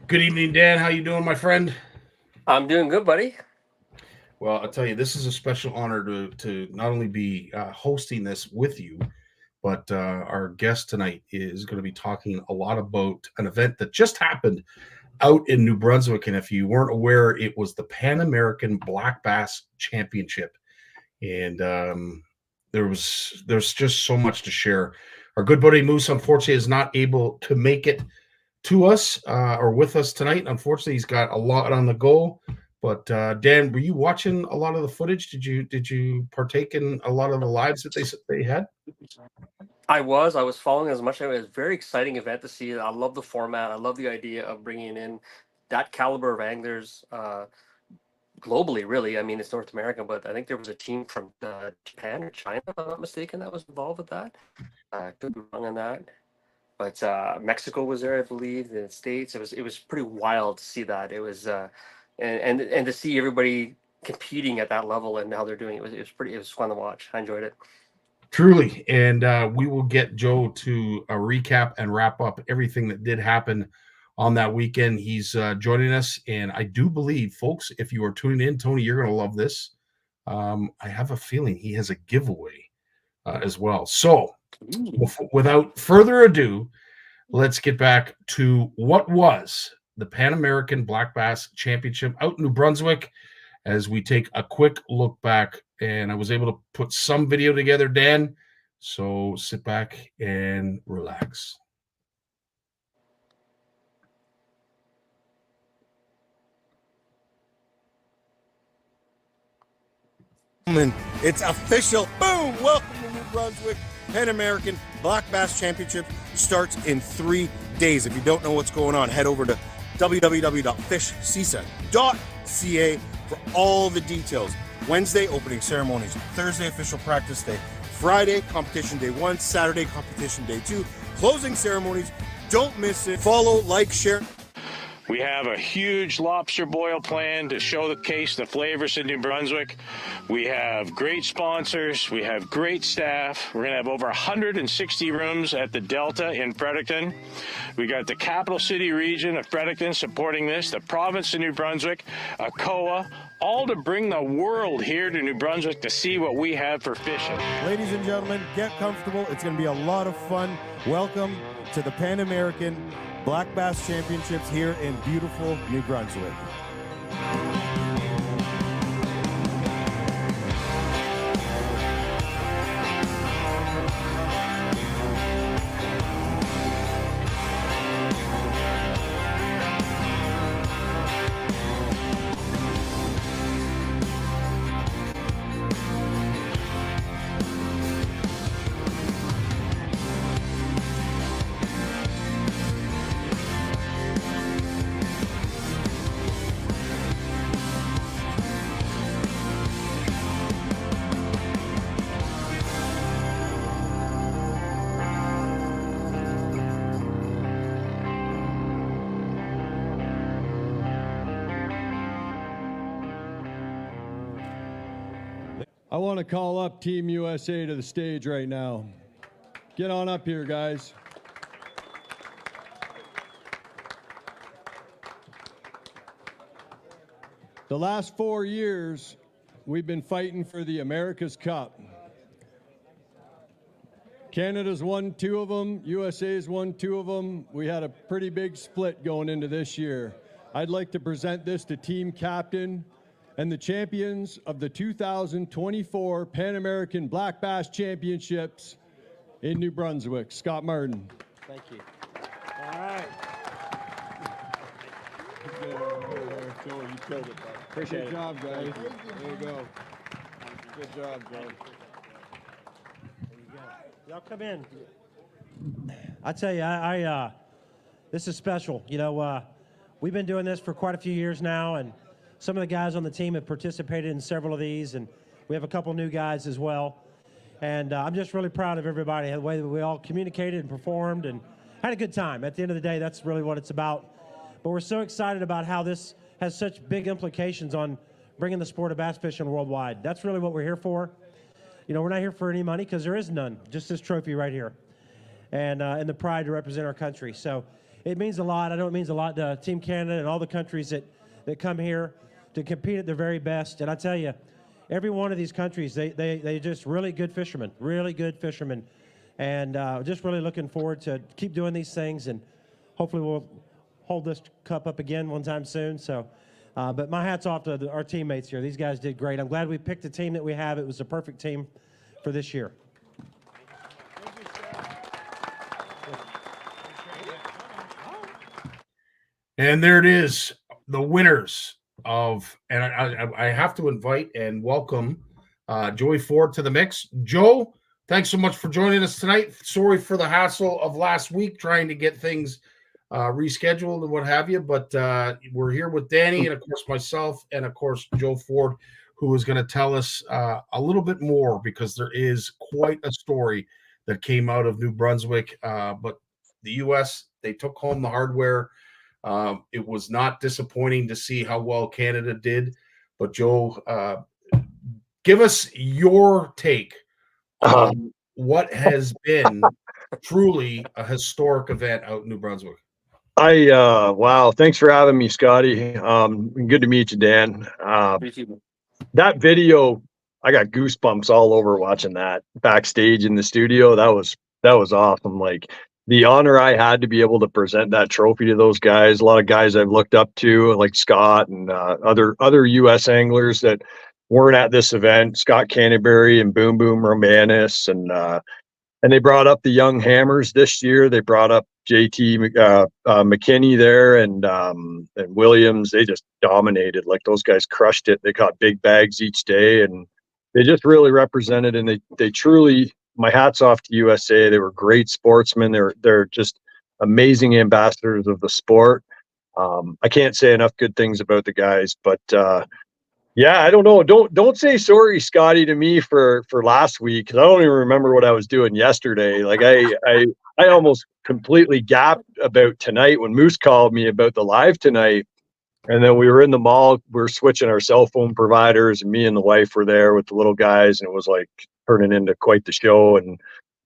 Good evening, Dan. How you doing, my friend? I'm doing good, buddy. Well, I'll tell you, this is a special honor to not only be hosting this with you, but our guest tonight is going to be talking a lot about an event that just happened out in New Brunswick. And if you weren't aware, it was the Pan American Black Bass Championship, and there's just so much to share. Our good buddy Moose, unfortunately, is not able to make it to us or with us tonight. Unfortunately, he's got a lot on the go. But Dan, were you watching a lot of the footage? Did you partake in a lot of the lives that they had? I was following as much. It was a very exciting event to see. I love the format. I love the idea of bringing in that caliber of anglers globally. Really, I mean, it's North America, but I think there was a team from Japan or China, if I'm not mistaken, that was involved with that. Could be wrong on that, but Mexico was there, I believe. The States. It was pretty wild to see that. It was and to see everybody competing at that level and how they're doing it was fun to watch. I enjoyed it. Truly, and we will get Joe to recap and wrap up everything that did happen on that weekend. He's joining us, and I do believe, folks, if you are tuning in, Tony, you're going to love this. I have a feeling he has a giveaway as well. So, without further ado, let's get back to what was the Pan American Black Bass Championship out in New Brunswick as we take a quick look back. And I was able to put some video together, Dan. So sit back and relax. It's official. Boom! Welcome to New Brunswick. Pan American Black Bass Championship starts in 3 days. If you don't know what's going on, head over to www.fishcsa.ca for all the details. Wednesday, opening ceremonies. Thursday, official practice day. Friday, competition day 1. Saturday, competition day 2. Closing ceremonies. Don't miss it. Follow, like, share. We have a huge lobster boil plan to showcase the flavors in New Brunswick. We have great sponsors. We have great staff. We're going to have over 160 rooms at the Delta in Fredericton. We got the capital city region of Fredericton supporting this, the province of New Brunswick, ACOA, all to bring the world here to New Brunswick to see what we have for fishing. Ladies and gentlemen, get comfortable. It's going to be a lot of fun. Welcome to the Pan American Black Bass Championships here in beautiful New Brunswick. I want to call up Team USA to the stage right now. Get on up here, guys. The last 4 years, we've been fighting for the America's Cup. Canada's won 2 of them. USA's won 2 of them. We had a pretty big split going into this year. I'd like to present this to team captain and the champions of the 2024 Pan American Black Bass Championships in New Brunswick, Scott Martin. Thank you. All right. You killed it, bud. Appreciate it. Good job, guys. There you go. Good job, Joe. Y'all come in. I tell you, this is special. You know, we've been doing this for quite a few years now, and some of the guys on the team have participated in several of these, and we have a couple new guys as well. And I'm just really proud of everybody, the way that we all communicated and performed and had a good time. At the end of the day, that's really what it's about. But we're so excited about how this has such big implications on bringing the sport of bass fishing worldwide. That's really what we're here for. You know, we're not here for any money because there is none, just this trophy right here. And the pride to represent our country. So it means a lot. I know it means a lot to Team Canada and all the countries that come here to compete at their very best. And I tell you, every one of these countries, they just really good fishermen, and just really looking forward to keep doing these things, and hopefully we'll hold this cup up again one time soon. So, but my hat's off to our teammates here. These guys did great. I'm glad we picked the team that we have. It was the perfect team for this year. And there it is, the winners of, and I have to invite and welcome Joey Ford to the mix. Joe, thanks so much for joining us tonight. Sorry for the hassle of last week trying to get things rescheduled and what have you, but we're here with Danny and, of course, myself and, of course, Joe Ford, who is going to tell us a little bit more, because there is quite a story that came out of New Brunswick. But the U.S., they took home the hardware. It was not disappointing to see how well Canada did. But, Joe, give us your take on what has been truly a historic event out in New Brunswick. Wow. Thanks for having me, Scotty. Good to meet you, Dan. That video, I got goosebumps all over watching that backstage in the studio. That was awesome. Like, the honor I had to be able to present that trophy to those guys, a lot of guys I've looked up to, like Scott and other U.S. anglers that weren't at this event, Scott Canterbury and Boom Boom Romanis, and they brought up the young hammers this year. They brought up JT McKinney there and Williams. They just dominated. Like, those guys crushed it. They caught big bags each day, and they just really represented, and they truly, my hat's off to USA. They were great sportsmen. They're just amazing ambassadors of the sport. I can't say enough good things about the guys, but yeah, I don't know. Don't say sorry, Scotty, to me for last week, because I don't even remember what I was doing yesterday. Like, I almost completely gapped about tonight when Moose called me about the live tonight. And then we were in the mall. We were switching our cell phone providers, and me and the wife were there with the little guys, and it was like turning into quite the show. And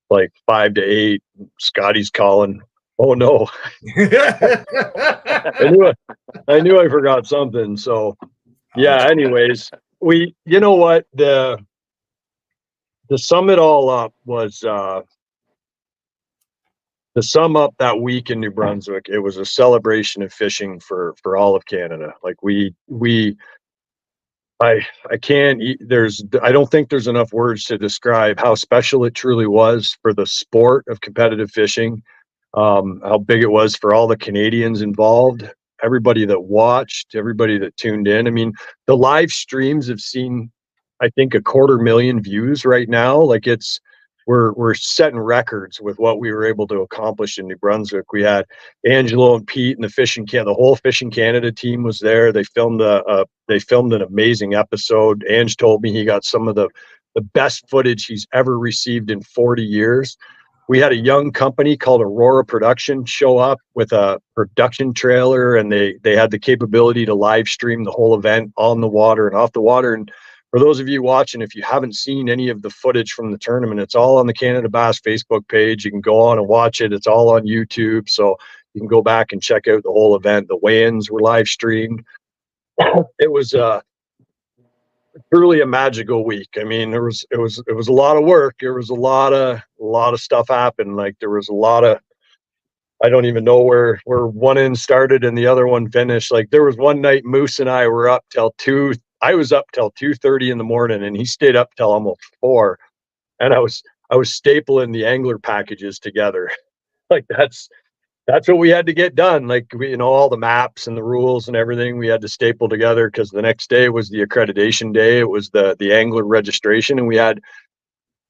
like 5 to 8, Scotty's calling. Oh no. I knew I forgot something. So yeah, anyways, you know what, to sum it all up was, to sum up that week in New Brunswick, it was a celebration of fishing for all of Canada. Like, I don't think there's enough words to describe how special it truly was for the sport of competitive fishing, how big it was for all the Canadians involved, everybody that watched, everybody that tuned in. I mean, the live streams have seen, I think, 250,000 views right now. Like, we're setting records with what we were able to accomplish in New Brunswick. We had Angelo and Pete and the whole Fishing Canada team was there. They filmed an amazing episode. Ange told me he got some of the best footage he's ever received in 40 years. We had a young company called Aurora Production show up with a production trailer, and they had the capability to live stream the whole event on the water and off the water. And for those of you watching, if you haven't seen any of the footage from the tournament, it's all on the Canada Bass Facebook page. You can go on and watch it. It's all on YouTube, so you can go back and check out the whole event. The weigh-ins were live streamed. It was truly a magical week. I mean, it was a lot of work. There was a lot of stuff happened. Like, there was a lot of, I don't even know where one end started and the other one finished. Like, there was one night Moose and I were up till 2. I was up till 2:30 in the morning, and he stayed up till almost 4. And I was stapling the angler packages together. Like, that's what we had to get done. Like, all the maps and the rules and everything we had to staple together, because the next day was the accreditation day. It was the angler registration, and we had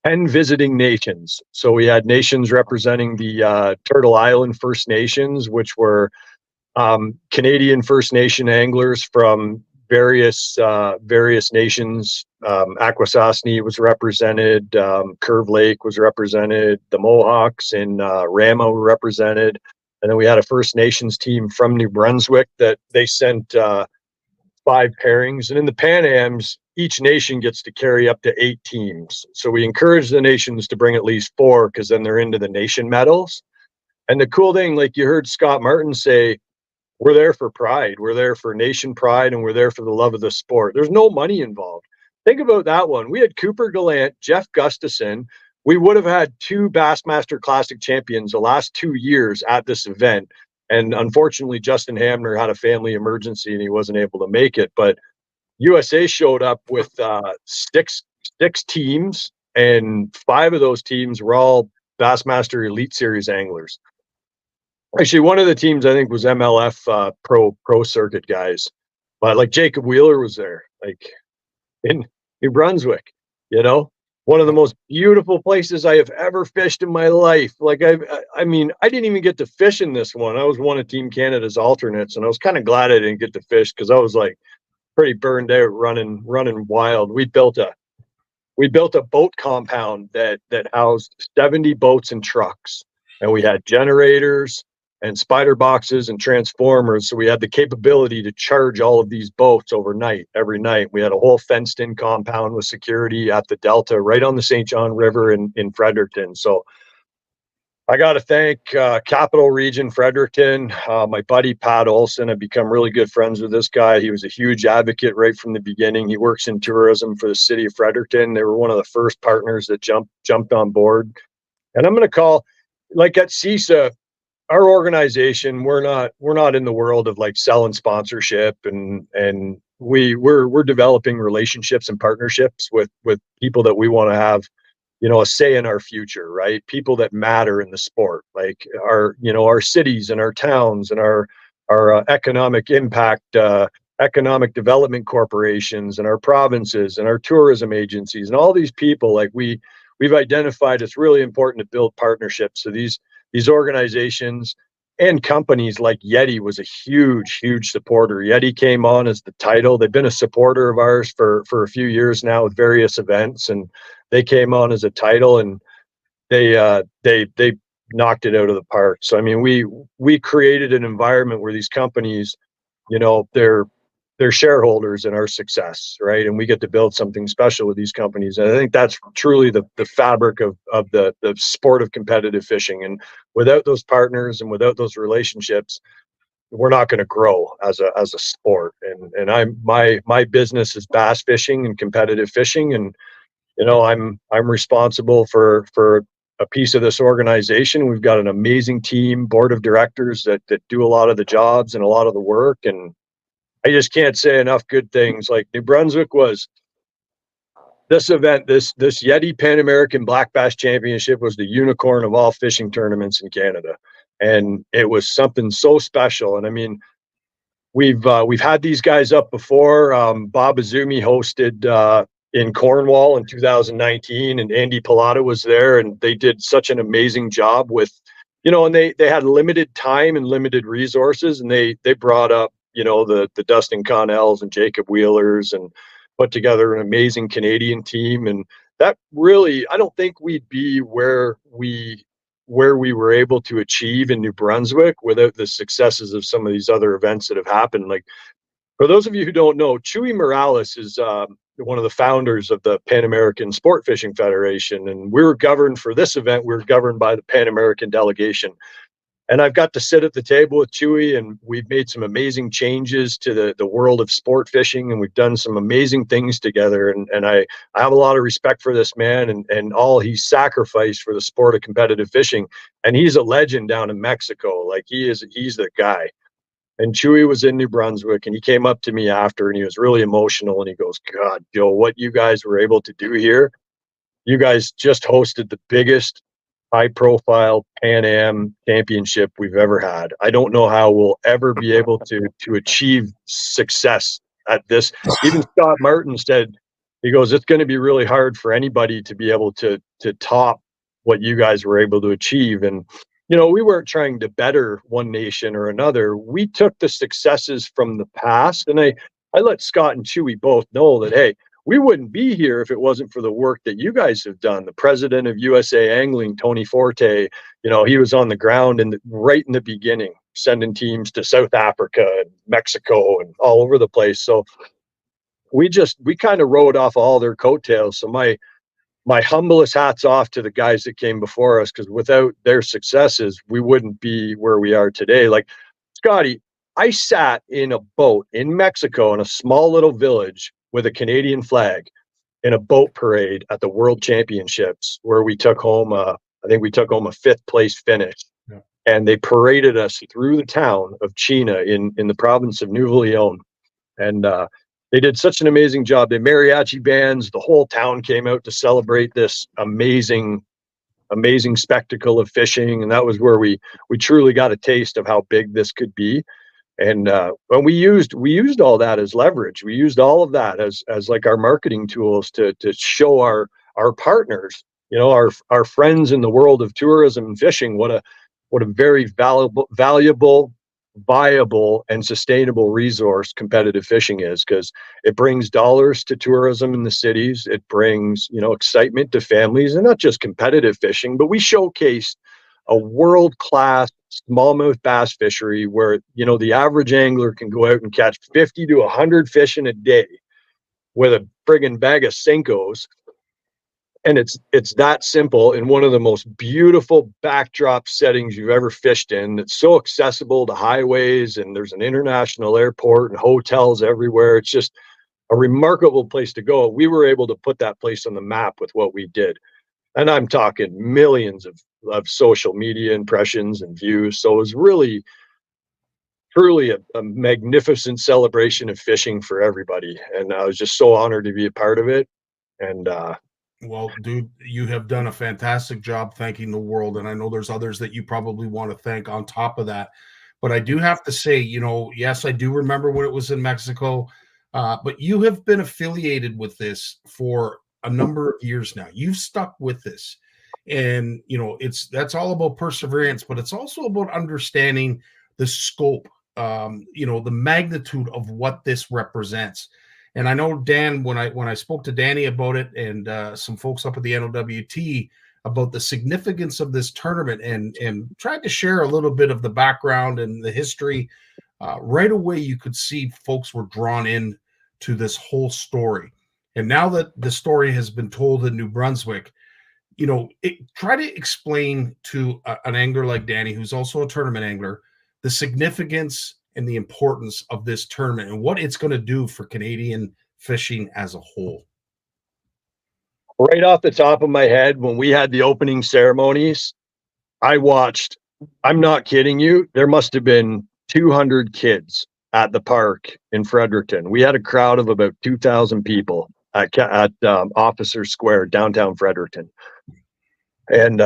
10 visiting nations. So we had nations representing the Turtle Island First Nations, which were Canadian First Nation anglers from various nations. Akwesasne was represented, Curve Lake was represented, the Mohawks in Rama were represented, and then we had a First Nations team from New Brunswick that they sent 5 pairings. And in the Pan Ams, each nation gets to carry up to 8 teams. So we encourage the nations to bring at least 4, because then they're into the nation medals. And the cool thing, like you heard Scott Martin say, we're there for pride. We're there for nation pride, and we're there for the love of the sport. There's no money involved. Think about that one. We had Cooper Gallant, Jeff Gustafson. We would have had 2 Bassmaster Classic champions the last 2 years at this event. And unfortunately, Justin Hamner had a family emergency and he wasn't able to make it. But USA showed up with six teams, and 5 of those teams were all Bassmaster Elite Series anglers. Actually, one of the teams I think was MLF pro circuit guys, but like Jacob Wheeler was there, like in New Brunswick. One of the most beautiful places I have ever fished in my life. Like I mean, I didn't even get to fish in this one. I was one of Team Canada's alternates, and I was kind of glad I didn't get to fish because I was like pretty burned out running wild. We built a boat compound that housed 70 boats and trucks, and we had generators and spider boxes and transformers. So we had the capability to charge all of these boats overnight, every night. We had a whole fenced in compound with security at the Delta, right on the St. John River in Fredericton. So I got to thank Capital Region Fredericton, my buddy Pat Olson. I've become really good friends with this guy. He was a huge advocate right from the beginning. He works in tourism for the city of Fredericton. They were one of the first partners that jumped on board. And I'm going to call, like at CISA, our organization, we're not in the world of like selling sponsorship, and we're developing relationships and partnerships with people that we want to have, a say in our future, right? People that matter in the sport, like our cities and our towns and our economic impact, economic development corporations and our provinces and our tourism agencies and all these people. Like we've identified it's really important to build partnerships. So these organizations and companies like Yeti was a huge supporter. Yeti came on as the title. They've been a supporter of ours for a few years now with various events, and they came on as a title, and they knocked it out of the park. So I mean, we created an environment where these companies, they're shareholders in our success, right? And we get to build something special with these companies. And I think that's truly the fabric of the sport of competitive fishing. And without those partners and without those relationships, we're not going to grow as a sport. And my business is bass fishing and competitive fishing. And, I'm responsible for a piece of this organization. We've got an amazing team, board of directors that do a lot of the jobs and a lot of the work. And I just can't say enough good things. Like New Brunswick was this event, this Yeti Pan American Black Bass Championship was the unicorn of all fishing tournaments in Canada. And it was something so special. And I mean, we've had these guys up before. Bob Azumi hosted in Cornwall in 2019, and Andy Pilata was there, and they did such an amazing job with, and they had limited time and limited resources, and they brought up, the Dustin Connells and Jacob Wheelers and put together an amazing Canadian team. And that really, I don't think we'd be where we were able to achieve in New Brunswick without the successes of some of these other events that have happened. Like, for those of you who don't know, Chuy Morales is one of the founders of the Pan American Sport Fishing Federation. And we were governed for this event. We were governed by the Pan American delegation. And I've got to sit at the table with Chuy, and we've made some amazing changes to the world of sport fishing, and we've done some amazing things together. And I have a lot of respect for this man and all he sacrificed for the sport of competitive fishing. And he's a legend down in Mexico. Like he's the guy. And Chuy was in New Brunswick, and he came up to me after, and he was really emotional. And he goes, "God, Joe, what you guys were able to do here, you guys just hosted the biggest high-profile Pan Am championship we've ever had. I don't know how we'll ever be able to achieve success at this." Even Scott Martin said, he goes, "It's going to be really hard for anybody to be able to top what you guys were able to achieve." And we weren't trying to better one nation or another. We took the successes from the past, and I let Scott and Chuy both know that, hey, we wouldn't be here if it wasn't for the work that you guys have done. The president of USA Angling, Tony Forte, he was on the ground right in the beginning, sending teams to South Africa and Mexico and all over the place. So we kind of rode off all their coattails. So my my humblest hats off to the guys that came before us, because without their successes, we wouldn't be where we are today. Like, Scottie, I sat in a boat in Mexico in a small little village with a Canadian flag in a boat parade at the World Championships, where we took home I think we took home a 5th place finish. Yeah. And they paraded us through the town of China in the province of Nuevo Leon. And they did such an amazing job. The mariachi bands, the whole town came out to celebrate this amazing spectacle of fishing. And that was where we truly got a taste of how big this could be. And when we used all that as leverage. We used all of that as like our marketing tools to show our partners, you know, our friends in the world of tourism and fishing, what a very valuable, viable, and sustainable resource competitive fishing is, because it brings dollars to tourism in the cities. It brings, you know, excitement to families, and not just competitive fishing, but we showcased a world-class smallmouth bass fishery where, you know, the average angler can go out and catch 50 to 100 fish in a day with a friggin' bag of Senkos. And it's that simple in one of the most beautiful backdrop settings you've ever fished in. It's so accessible to highways, and there's an international airport and hotels everywhere. It's just a remarkable place to go. We were able to put that place on the map with what we did. And I'm talking millions of social media impressions and views. So it was really, truly a magnificent celebration of fishing for everybody. And I was just so honored to be a part of it. And well, dude, you have done a fantastic job thanking the world. And I know there's others that you probably want to thank on top of that. But I do have to say, you know, yes, I do remember when it was in Mexico. But you have been affiliated with this for a number of years now. You've stuck with this. And, you know, that's all about perseverance, but it's also about understanding the scope, you know, the magnitude of what this represents. And I know, Dan, when I spoke to Danny about it, and some folks up at the NOWT about the significance of this tournament, and tried to share a little bit of the background and the history, right away you could see folks were drawn in to this whole story. And now that the story has been told in New Brunswick, you know, try to explain to an angler like Danny, who's also a tournament angler, the significance and the importance of this tournament and what it's going to do for Canadian fishing as a whole. Right off the top of my head, when we had the opening ceremonies, I watched, I'm not kidding you, there must have been 200 kids at the park in Fredericton. We had a crowd of about 2,000 people at Officer Square, downtown Fredericton. And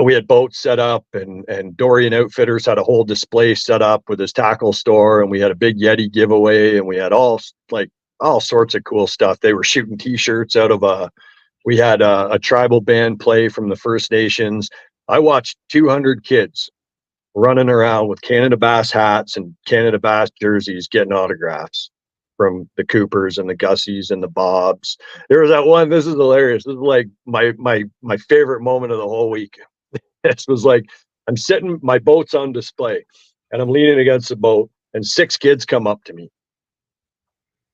we had boats set up, and Dorian Outfitters had a whole display set up with his tackle store, and we had a big Yeti giveaway, and we had all sorts of cool stuff. They were shooting t-shirts out of we had a tribal band play from the First Nations. I watched 200 kids running around with Canada Bass hats and Canada Bass jerseys getting autographs from the Coopers and the Gussies and the Bobs. There was that one, this is hilarious. This is like my favorite moment of the whole week. This was like, I'm sitting, my boat's on display, and I'm leaning against the boat, and 6 kids come up to me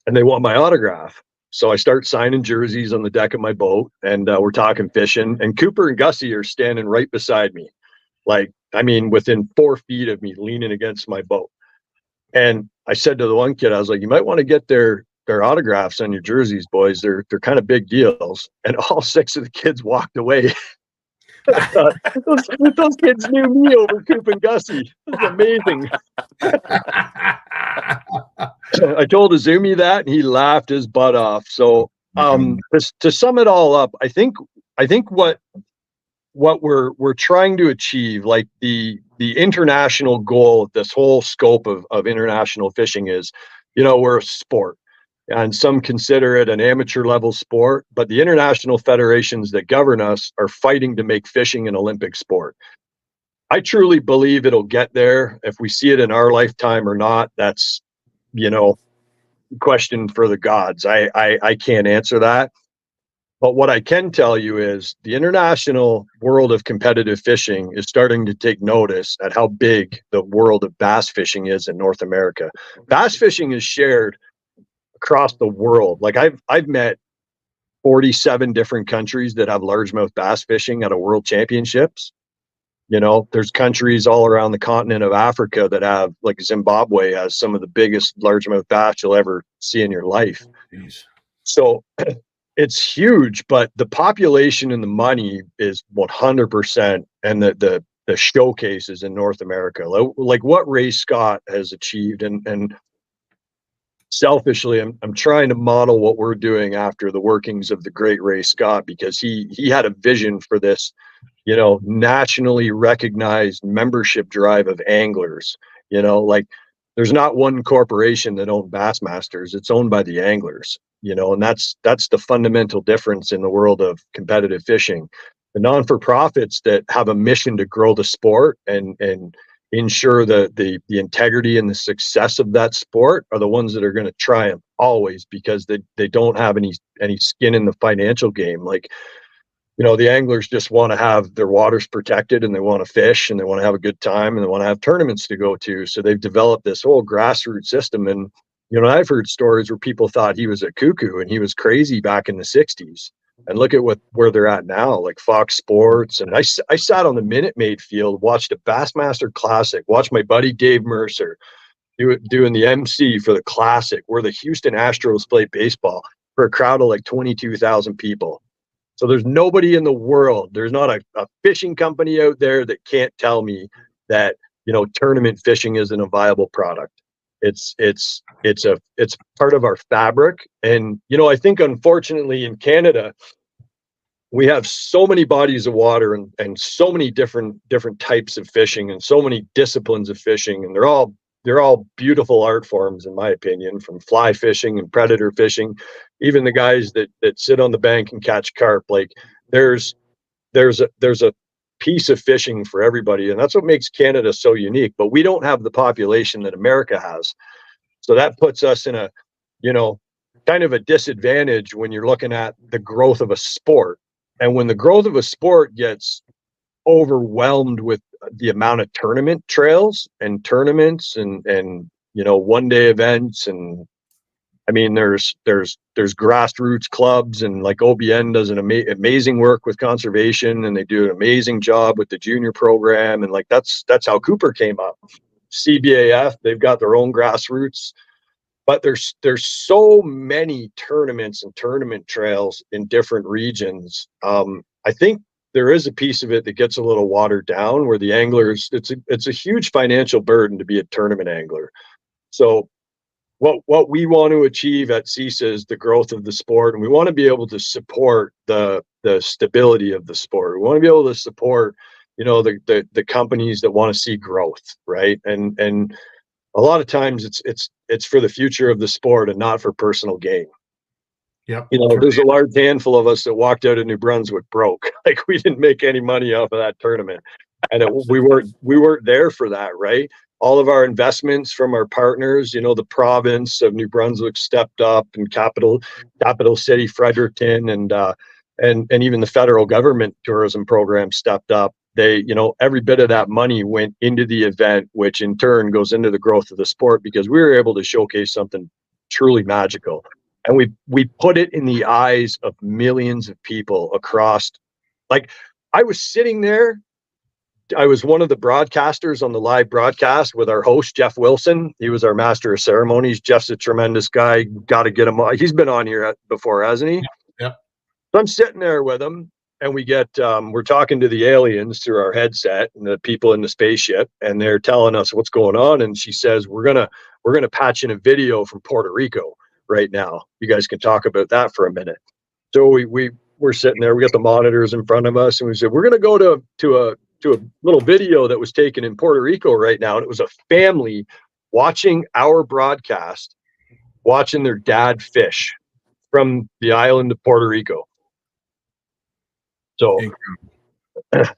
and they want my autograph. So I start signing jerseys on the deck of my boat, and we're talking fishing, and Cooper and Gussie are standing right beside me. Like, I mean, within 4 feet of me, leaning against my boat. And I said to the one kid, I was like, you might want to get their autographs on your jerseys, boys. They're kind of big deals. And all 6 of the kids walked away. I thought, those kids knew me over Coop and Gussie. It was amazing. I told Azumi that, and he laughed his butt off. So to sum it all up, I think what we're trying to achieve, like the international goal of this whole scope of international fishing is, you know, we're a sport, and some consider it an amateur level sport, but the international federations that govern us are fighting to make fishing an Olympic sport. I truly believe it'll get there. If we see it in our lifetime or not, that's, you know, question for the gods. I can't answer that. But what I can tell you is the international world of competitive fishing is starting to take notice at how big the world of bass fishing is in North America. Bass fishing is shared across the world. Like I've met 47 different countries that have largemouth bass fishing at a world championships. You know, there's countries all around the continent of Africa that have, like Zimbabwe has some of the biggest largemouth bass you'll ever see in your life. Jeez. So it's huge, but the population and the money is 100%, and the showcases in North America, like what Ray Scott has achieved, and selfishly, I'm trying to model what we're doing after the workings of the great Ray Scott, because he had a vision for this, you know, nationally recognized membership drive of anglers. You know, like there's not one corporation that owns Bassmasters; it's owned by the anglers. You know, and that's the fundamental difference in the world of competitive fishing. The non-for-profits that have a mission to grow the sport and ensure the integrity and the success of that sport are the ones that are going to triumph always, because they don't have any skin in the financial game. Like, you know, the anglers just want to have their waters protected, and they want to fish, and they want to have a good time, and they want to have tournaments to go to. So they've developed this whole grassroots system. And, you know, I've heard stories where people thought he was a cuckoo and he was crazy back in the 60s. And look at where they're at now, like Fox Sports. And I sat on the Minute Maid field, watched a Bassmaster Classic, watched my buddy Dave Mercer doing the MC for the Classic, where the Houston Astros play baseball, for a crowd of like 22,000 people. So there's nobody in the world, there's not a fishing company out there that can't tell me that, you know, tournament fishing isn't a viable product. It's part of our fabric. And, you know, I think unfortunately in Canada, we have so many bodies of water and so many different types of fishing and so many disciplines of fishing. And they're all beautiful art forms, in my opinion, from fly fishing and predator fishing, even the guys that sit on the bank and catch carp. Like there's a piece of fishing for everybody, and that's what makes Canada so unique. But we don't have the population that America has, so that puts us in a, you know, kind of a disadvantage when you're looking at the growth of a sport. And when the growth of a sport gets overwhelmed with the amount of tournament trails and tournaments and you know, one day events, and I mean there's grassroots clubs, and like OBN does an amazing work with conservation, and they do an amazing job with the junior program, and like that's how Cooper came up. CBAF, they've got their own grassroots, but there's so many tournaments and tournament trails in different regions. I think there is a piece of it that gets a little watered down, where the anglers, it's a huge financial burden to be a tournament angler. So what we want to achieve at CISA is the growth of the sport, and we want to be able to support the stability of the sport. We want to be able to support, you know, the companies that want to see growth, right? And a lot of times it's for the future of the sport and not for personal gain. Yep. You know, there's a large handful of us that walked out of New Brunswick broke. Like we didn't make any money off of that tournament, and we weren't there for that, right? All of our investments from our partners, you know, the province of New Brunswick stepped up, and capital city Fredericton, and even the federal government tourism program stepped up. They, you know, every bit of that money went into the event, which in turn goes into the growth of the sport, because we were able to showcase something truly magical. And we put it in the eyes of millions of people across. Like, I was sitting there, I was one of the broadcasters on the live broadcast with our host, Jeff Wilson. He was our master of ceremonies. Jeff's a tremendous guy. Got to get him on. He's been on here before, hasn't he? Yeah. So I'm sitting there with him, and we get, we're talking to the aliens through our headset and the people in the spaceship, and they're telling us what's going on. And she says, we're gonna patch in a video from Puerto Rico right now. You guys can talk about that for a minute. So we're sitting there, we got the monitors in front of us, and we said, we're going to go to a little video that was taken in Puerto Rico right now. And it was a family watching our broadcast, watching their dad fish from the island of Puerto Rico. So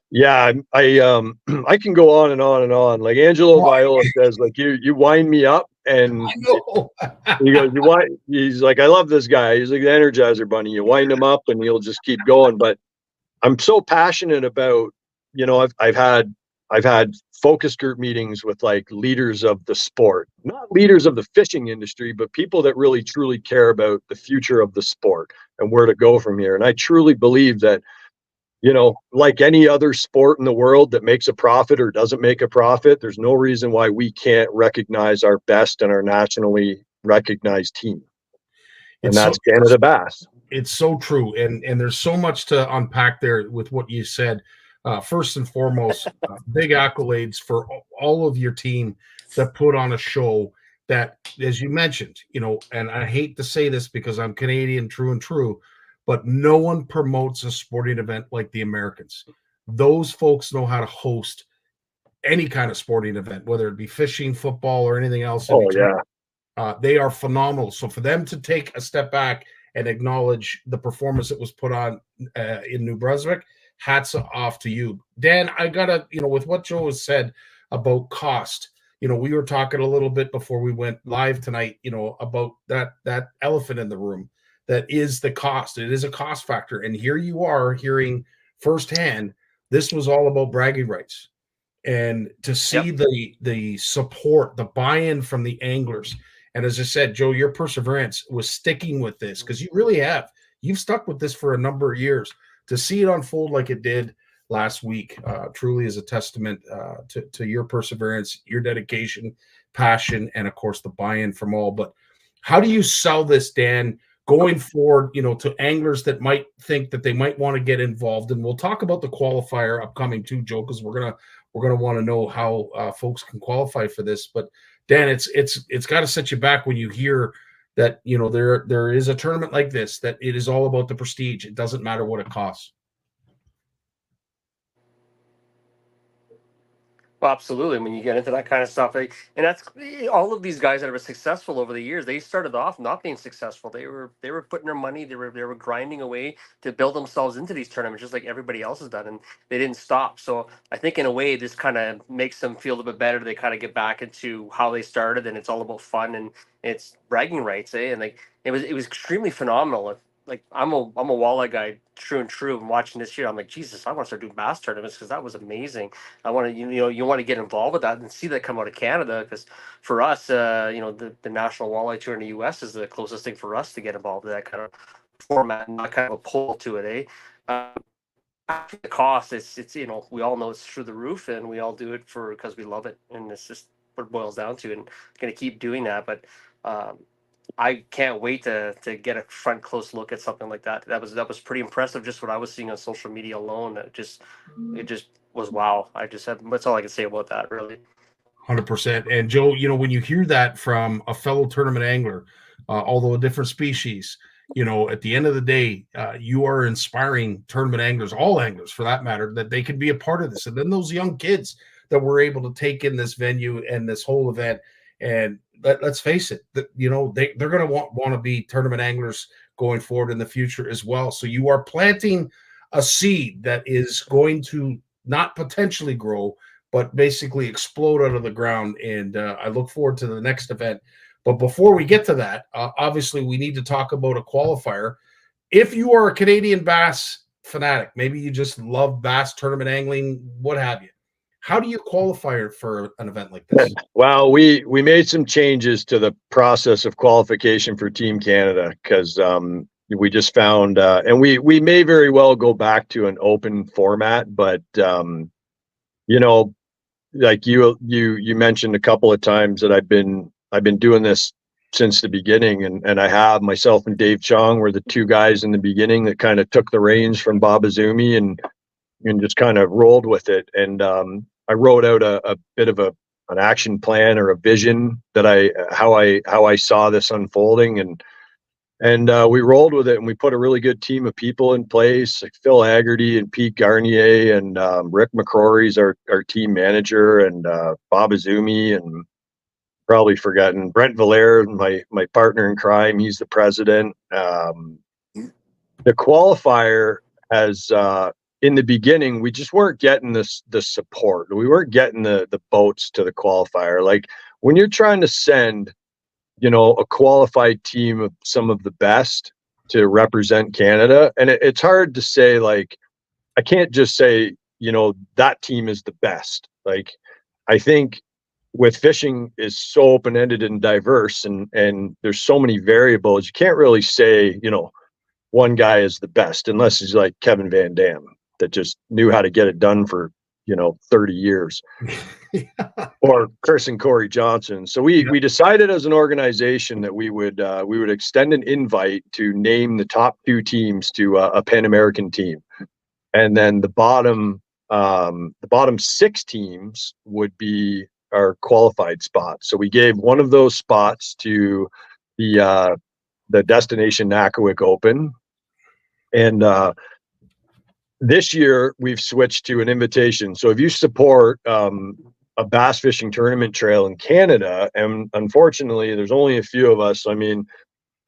yeah, I can go on and on and on. Like Angelo Viola says, like you wind me up, and he goes, he's like, I love this guy. He's like the Energizer Bunny. You wind him up and he'll just keep going. But I'm so passionate about, you know, I've had I've had focus group meetings with like leaders of the sport, not leaders of the fishing industry, but people that really truly care about the future of the sport and where to go from here. And I truly believe that, you know, like any other sport in the world that makes a profit or doesn't make a profit, there's no reason why we can't recognize our best and our nationally recognized team. And that's Canada Bass. It's so true. And there's so much to unpack there with what you said. First and foremost, big accolades for all of your team that put on a show that, as you mentioned, you know, and I hate to say this because I'm Canadian, true and true, but no one promotes a sporting event like the Americans. Those folks know how to host any kind of sporting event, whether it be fishing, football, or anything else. Oh, yeah. They are phenomenal. So for them to take a step back and acknowledge the performance that was put on in New Brunswick, hats off to you. Dan, I gotta, you know, with what Joe has said about cost, you know, we were talking a little bit before we went live tonight, you know, about that elephant in the room that is the cost. It is a cost factor. And here you are hearing firsthand, this was all about bragging rights. And to see the support, the buy-in from the anglers. And as I said, Joe, your perseverance was sticking with this because you really have. You've stuck with this for a number of years. To see it unfold like it did last week truly is a testament to your perseverance, your dedication, passion, and of course the buy-in from all. But how do you sell this, Dan, going forward, you know, to anglers that might think that they might want to get involved? And we'll talk about the qualifier upcoming too, Joe, because we're gonna want to know how folks can qualify for this. But Dan, it's got to set you back when you hear that, you know, there is a tournament like this, that it is all about the prestige. It doesn't matter what it costs. Well, absolutely. When you get into that kind of stuff, and that's all of these guys that were successful over the years. They started off not being successful. They were putting their money. They were grinding away to build themselves into these tournaments, just like everybody else has done, and they didn't stop. So I think in a way, this kind of makes them feel a bit better. They kind of get back into how they started, and it's all about fun and it's bragging rights, eh? And like it was extremely phenomenal. Like I'm a walleye guy, true and true. And watching this year, I'm like, Jesus, I want to start doing bass tournaments because that was amazing. I want to, you want to get involved with that and see that come out of Canada, because for us, you know, the National Walleye Tour in the U.S. is the closest thing for us to get involved in that kind of format and that kind of a pull to it, eh? After the cost, it's you know, we all know it's through the roof, and we all do it because we love it, and it's just what it boils down to, and going to keep doing that. But I can't wait to get a front close look at something like that. That was pretty impressive. Just what I was seeing on social media alone, it just was wow. That's all I can say about that, really. 100%. And Joe, you know, when you hear that from a fellow tournament angler, although a different species, you know, at the end of the day, you are inspiring tournament anglers, all anglers for that matter, that they can be a part of this. And then those young kids that were able to take in this venue and this whole event. And let's face it, that, you know, they're going to want to be tournament anglers going forward in the future as well. So you are planting a seed that is going to not potentially grow, but basically explode out of the ground. And I look forward to the next event. But before we get to that, obviously we need to talk about a qualifier. If you are a Canadian bass fanatic, maybe you just love bass tournament angling, what have you, how do you qualify for an event like this? Well, we made some changes to the process of qualification for Team Canada because we just found, and we may very well go back to an open format, but you know, like you mentioned a couple of times that I've been doing this since the beginning, and I have myself and Dave Chong were the two guys in the beginning that kind of took the reins from Bob Azumi and just kind of rolled with it. And I wrote out a bit of an action plan or a vision that how I saw this unfolding, and we rolled with it, and we put a really good team of people in place, like Phil Haggerty and Pete Garnier, and Rick McCrory's our team manager, and Bob Azumi, and probably forgotten Brent Valère, my partner in crime. He's the president. The qualifier has in the beginning, we just weren't getting the support. We weren't getting the boats to the qualifier. Like when you're trying to send, you know, a qualified team of some of the best to represent Canada, and it's hard to say, like, I can't just say, you know, that team is the best. Like, I think with fishing is so open-ended and diverse, and there's so many variables, you can't really say, one guy is the best unless he's like Kevin Van Dam that just knew how to get it done for 30 years. Or Chris Corey Johnson. So we decided as an organization that we would extend an invite to name the top 2 teams to a Pan American team, and then the bottom 6 teams would be our qualified spots. So we gave one of those spots to the Destination Nakawik Open, and this year we've switched to an invitation. So if you support a bass fishing tournament trail in Canada, and unfortunately there's only a few of us. I mean,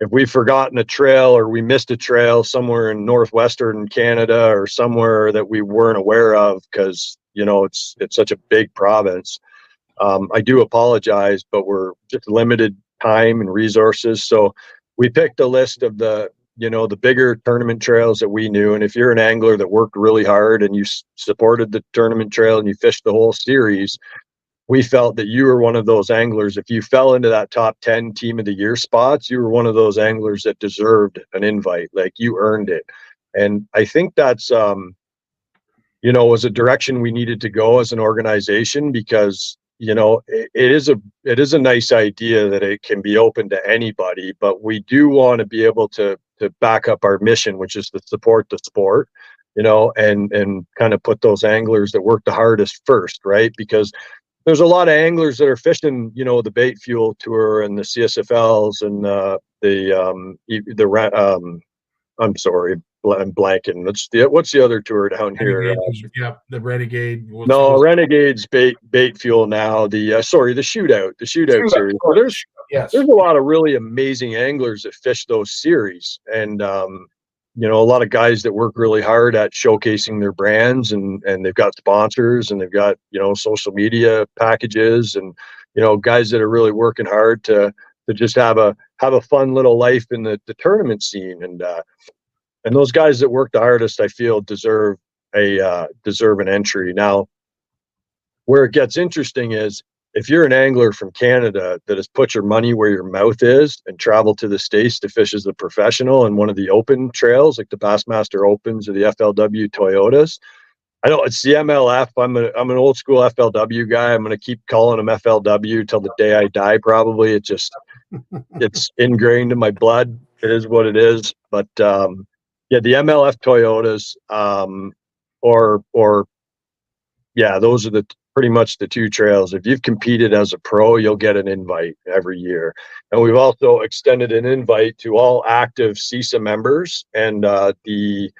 if we've forgotten a trail or we missed a trail somewhere in northwestern Canada or somewhere that we weren't aware of, because it's such a big province, I do apologize, but we're just limited time and resources. So we picked a list of the bigger tournament trails that we knew. And if you're an angler that worked really hard and you supported the tournament trail and you fished the whole series, we felt that you were one of those anglers. If you fell into that top 10 team of the year spots, you were one of those anglers that deserved an invite. Like, you earned it. And I think that's, was a direction we needed to go as an organization, because it is a nice idea that it can be open to anybody, but we do want to be able to back up our mission, which is to support the sport, and kind of put those anglers that work the hardest first, right? Because there's a lot of anglers that are fishing, the Bait Fuel Tour and the CSFLs and I'm sorry, I'm blanking. What's the other tour down here? The Renegade. Renegade's bait fuel now. The shootout series. So there's a lot of really amazing anglers that fish those series, and a lot of guys that work really hard at showcasing their brands, and they've got sponsors, and they've got social media packages, and guys that are really working hard to just have a fun little life in the tournament scene, and those guys that work the hardest, I feel, deserve an entry. Now, where it gets interesting is, if you're an angler from Canada that has put your money where your mouth is and traveled to the States to fish as a professional in one of the open trails, like the Bassmaster Opens or the FLW Toyotas, I know it's the MLF. I'm an old school FLW guy. I'm going to keep calling them FLW till the day I die, probably. It's ingrained in my blood. It is what it is. But the MLF Toyotas, those are pretty much the 2 trails. If you've competed as a pro, you'll get an invite every year. And we've also extended an invite to all active CISA members and the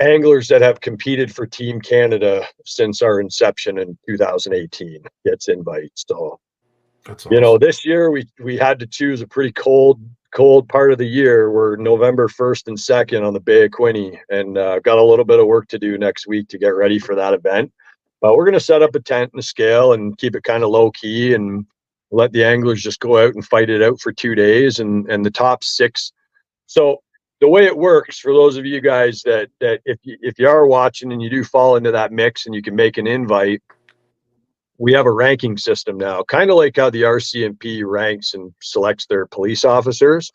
anglers that have competed for Team Canada since our inception in 2018 gets invites. So, that's awesome. This year we had to choose a pretty cold part of the year. We're November 1st and 2nd on the Bay of Quinte, and got a little bit of work to do next week to get ready for that event. But we're going to set up a tent and a scale and keep it kind of low key and let the anglers just go out and fight it out for 2 days, and the top 6. So the way it works for those of you guys that if you are watching and you do fall into that mix and you can make an invite, we have a ranking system now, kind of like how the RCMP ranks and selects their police officers.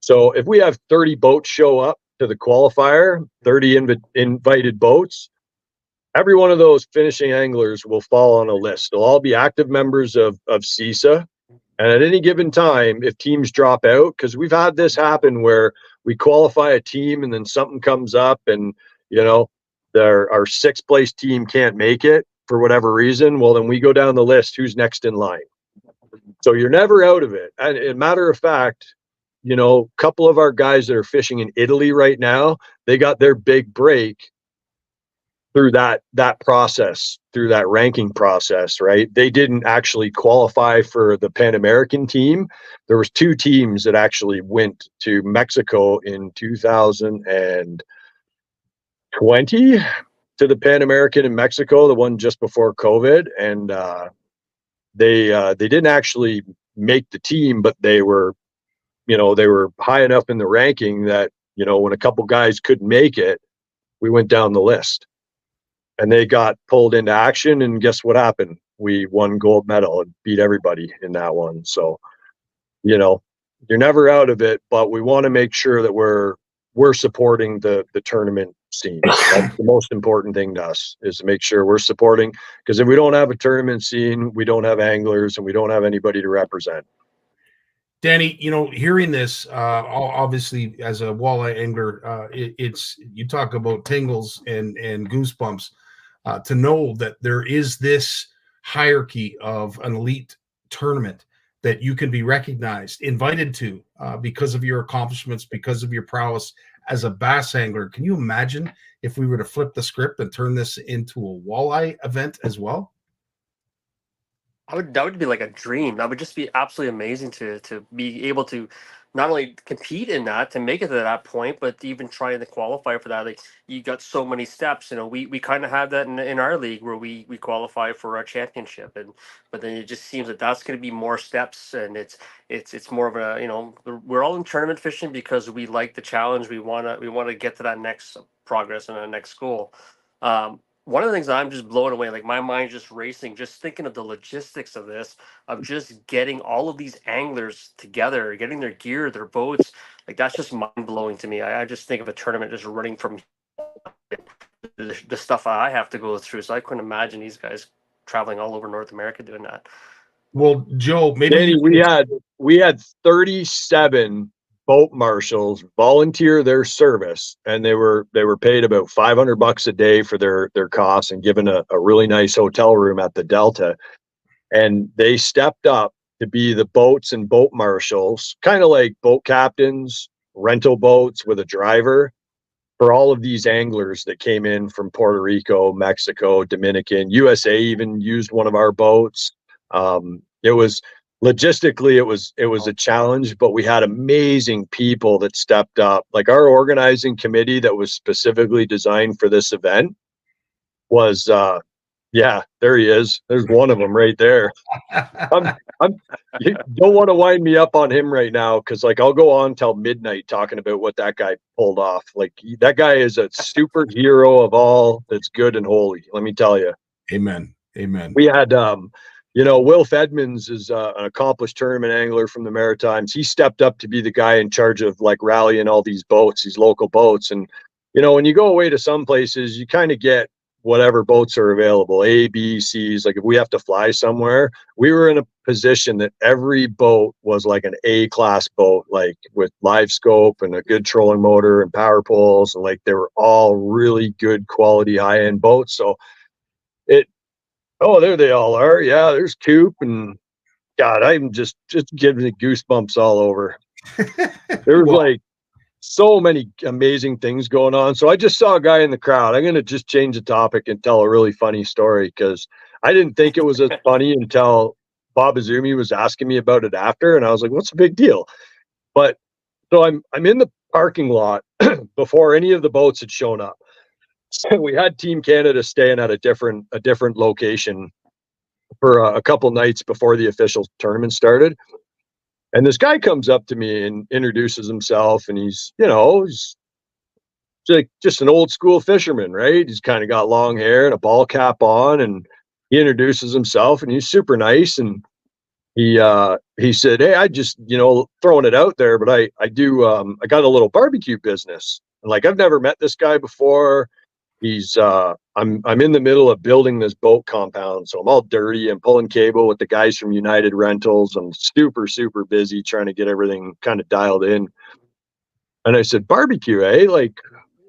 So if we have 30 boats show up to the qualifier, 30 invited boats, every one of those finishing anglers will fall on a list. They'll all be active members of CISA. And at any given time, if teams drop out, because we've had this happen where we qualify a team and then something comes up and, our 6th place team can't make it for whatever reason. Well, then we go down the list, who's next in line. So you're never out of it. And as a matter of fact, a couple of our guys that are fishing in Italy right now, they got their big break through that process, through that ranking process, right? They didn't actually qualify for the Pan American team. There was 2 teams that actually went to Mexico in 2020 to the Pan American in Mexico, the one just before COVID, and they didn't actually make the team, but they were high enough in the ranking that when a couple guys couldn't make it, we went down the list. and they got pulled into action, and guess what happened? We won gold medal and beat everybody in that one. So, you know, you're never out of it, but we want to make sure that we're supporting the tournament scene. That's the most important thing to us, is to make sure we're supporting, because if we don't have a tournament scene, we don't have anglers and we don't have anybody to represent. Danny, you know, hearing this, obviously as a walleye angler, it's, you talk about tingles and goosebumps, to know that there is this hierarchy of an elite tournament that you can be recognized, invited to, because of your accomplishments, because of your prowess as a bass angler. Can you imagine if we were to flip the script and turn this into a walleye event as well? That would be like a dream. That would just be absolutely amazing to be able to not only compete in that, to make it to that point, but even trying to qualify for that. Like, you got so many steps. You know, we kind of have that in our league where we qualify for our championship, but then it just seems that that's going to be more steps, and it's more of a, you know, we're all in tournament fishing because we like the challenge. We wanna get to that next progress and our next goal. One of the things I'm just blown away, like my mind's just racing, just thinking of the logistics of this, of just getting all of these anglers together, getting their gear, their boats. Like, that's just mind blowing to me. I just think of a tournament just running from the stuff I have to go through. So I couldn't imagine these guys traveling all over North America doing that. Well, Joe, maybe Danny, we had 37 boat marshals volunteer their service, and they were paid about $500 a day for their costs and given a really nice hotel room at the Delta. And they stepped up to be the boats and boat marshals, kind of like boat captains, rental boats with a driver, for all of these anglers that came in from Puerto Rico, Mexico, Dominican, USA even used one of our boats. It was logistically, it was a challenge, but we had amazing people that stepped up. Like, our organizing committee that was specifically designed for this event was, yeah, there he is. There's one of them right there. You don't want to wind me up on him right now, because, like, I'll go on till midnight talking about what that guy pulled off. Like, that guy is a superhero of all that's good and holy. Let me tell you. Amen. Amen. We had, you know, Wilf Edmonds is an accomplished tournament angler from the Maritimes. He stepped up to be the guy in charge of, like, rallying all these boats, these local boats. And, you know, when you go away to some places, you kind of get whatever boats are available, A, B, C's. Like, if we have to fly somewhere, we were in a position that every boat was like an A-class boat, like with live scope and a good trolling motor and power poles. And, like, they were all really good quality high-end boats. So oh, there they all are. Yeah, there's Coop, and God, I'm just giving me goosebumps all over. There was like so many amazing things going on. So I just saw a guy in the crowd. I'm going to just change the topic and tell a really funny story, because I didn't think it was as funny until Bob Azumi was asking me about it after, and I was like, what's the big deal? But so I'm in the parking lot before any of the boats had shown up. So we had Team Canada staying at a different location for a couple nights before the official tournament started. And this guy comes up to me and introduces himself, and he's, you know, he's like just an old school fisherman, right? He's kind of got long hair and a ball cap on, and he introduces himself, and he's super nice. And he said, hey, I just, you know, throwing it out there, but I got a little barbecue business. And, like, I've never met this guy before. He's I'm in the middle of building this boat compound, so I'm all dirty. I'm pulling cable with the guys from United Rentals. I'm super busy trying to get everything kind of dialed in. And I said, barbecue, eh? Like,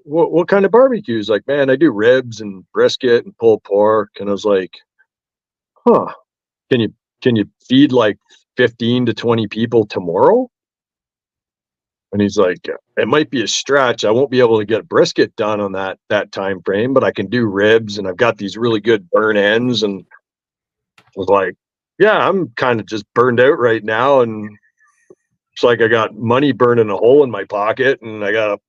what kind of barbecue? He's like, man, I do ribs and brisket and pulled pork. And I was like, huh, can you feed like 15 to 20 people tomorrow? And he's like, it might be a stretch. I won't be able to get a brisket done on that time frame, but I can do ribs, and I've got these really good burn ends. And I was like, yeah, I'm kind of just burned out right now, and it's like I got money burning a hole in my pocket, and I got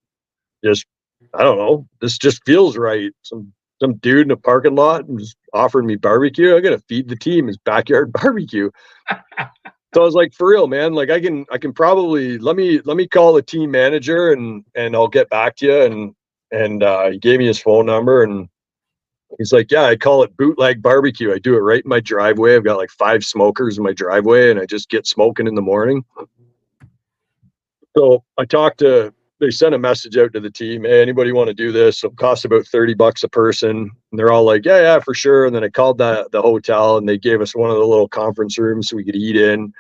just, I don't know, this just feels right. Some dude in a parking lot and just offering me barbecue. I gotta feed the team his backyard barbecue. So I was like, for real, man, like I can probably, let me call the team manager and I'll get back to you. And he gave me his phone number, and He's like, yeah, I call it bootleg barbecue. I do it right in my driveway. I've got like 5 smokers in my driveway, and I just get smoking in the morning. So they sent a message out to the team. Hey, anybody want to do this? It'll cost about $30 a person. And they're all like, yeah, for sure. And then I called the hotel, and they gave us one of the little conference rooms so we could eat in.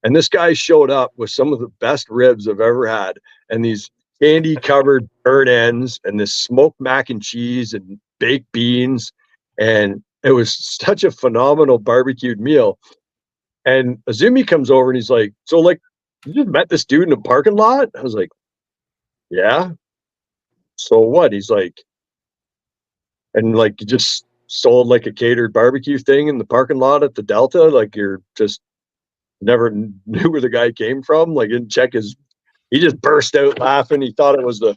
And this guy showed up with some of the best ribs I've ever had, and these candy covered burnt ends, and this smoked mac and cheese and baked beans. And it was such a phenomenal barbecued meal. And Azumi comes over and he's like, so like, you just met this dude in a parking lot? I was like, yeah. So what? He's like, and like, you just sold like a catered barbecue thing in the parking lot at the Delta? Like, you're just never knew where the guy came from? Like, didn't check he just burst out laughing. He thought it was the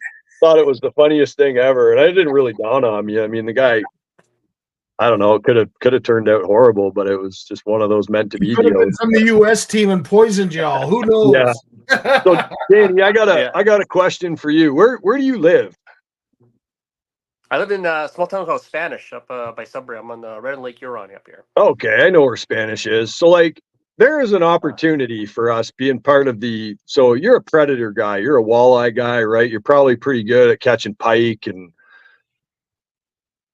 funniest thing ever. And I didn't really dawn on me. I mean, the guy, I don't know, it could have turned out horrible, but it was just one of those meant to be Could have been from the U.S. team and poisoned y'all. Who knows? Yeah. So Danny, I got a question for you. Where do you live? I live in a small town called Spanish up by Sudbury. I'm on the Red Lake Huron up here. Okay, I know where Spanish is. So like, there is an opportunity for us being part of so you're a predator guy, you're a walleye guy, right? You're probably pretty good at catching pike and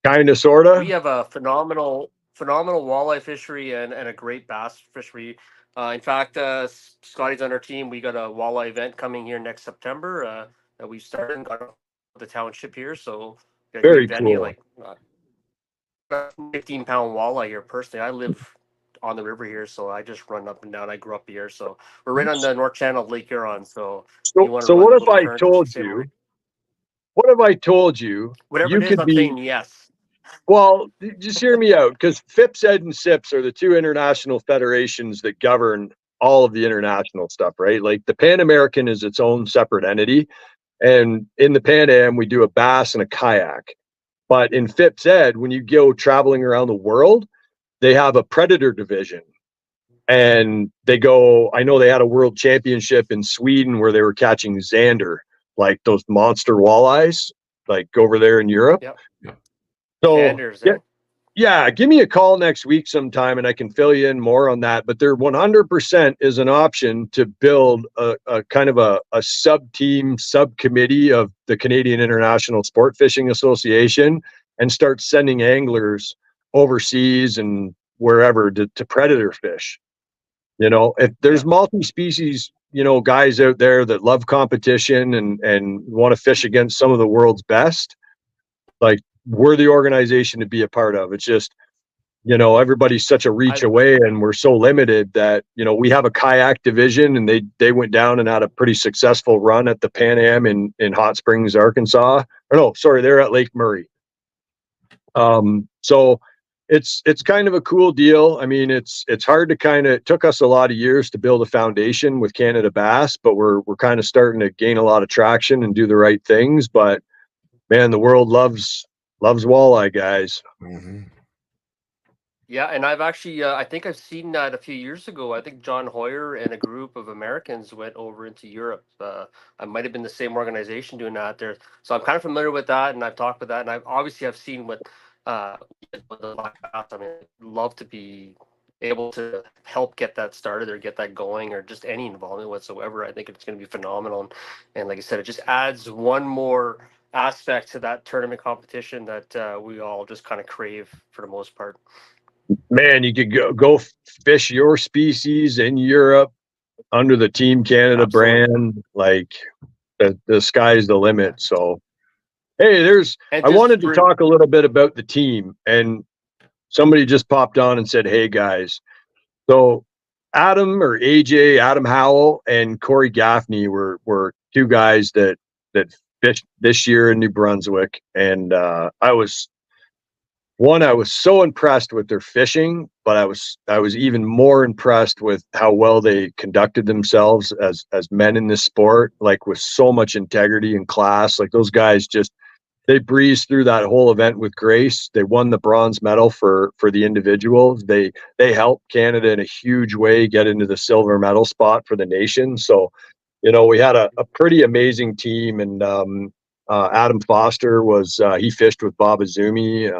kind of, sort of. We have a phenomenal walleye fishery and a great bass fishery. In fact, Scotty's on our team. We got a walleye event coming here next September that we started and got the township here. So very cool. Like 15-pound walleye here personally. I live on the river here, so I just run up and down. I grew up here, so we're right on the North Channel of Lake Huron. So what if I told you? What if I told you? Whatever you it is, could I'm be, saying yes. Well, just hear me out, because FIPSED and SIPS are the 2 international federations that govern all of the international stuff, right? Like the Pan American is its own separate entity. And in the Pan Am, we do a bass and a kayak. But in FIPSED, when you go traveling around the world, they have a predator division. And I know they had a world championship in Sweden where they were catching Xander, like those monster walleyes, like over there in Europe. Yep. So Xanders, yeah, give me a call next week sometime and I can fill you in more on that. But there 100% is an option to build a kind of a sub-team, subcommittee of the Canadian International Sport Fishing Association and start sending anglers overseas and wherever to predator fish. You know, if there's multi-species, guys out there that love competition and want to fish against some of the world's best, like, we're the organization to be a part of. It's just, everybody's such a reach away and we're so limited that, we have a kayak division and they went down and had a pretty successful run at the Pan Am in Hot Springs, Arkansas. Or no, sorry, they're at Lake Murray. So it's kind of a cool deal. I mean, it's hard to it took us a lot of years to build a foundation with Canada Bass, but we're kind of starting to gain a lot of traction and do the right things. But man, the world loves walleye, guys. Mm-hmm. Yeah, and I've actually, I think I've seen that a few years ago. I think John Hoyer and a group of Americans went over into Europe. I might have been the same organization doing that there. So I'm kind of familiar with that, and I've talked with that, and I've seen what the black bass. I mean, I'd love to be able to help get that started or get that going or just any involvement whatsoever. I think it's going to be phenomenal. And like I said, it just adds one more aspect to that tournament competition that we all just kind of crave for the most part. Man, you could go fish your species in Europe under the Team Canada brand. Like the sky's the limit. So, hey, I wanted to talk a little bit about the team, and somebody just popped on and said, hey guys, so Adam Howell and Corey Gaffney were 2 guys that fished this year in New Brunswick. And I was so impressed with their fishing, but I was even more impressed with how well they conducted themselves as men in this sport, like with so much integrity and class. Like those guys they breezed through that whole event with grace. They won the bronze medal for the individuals. They helped Canada in a huge way get into the silver medal spot for the nation. So, we had a pretty amazing team, and Adam Foster he fished with Bob Azumi.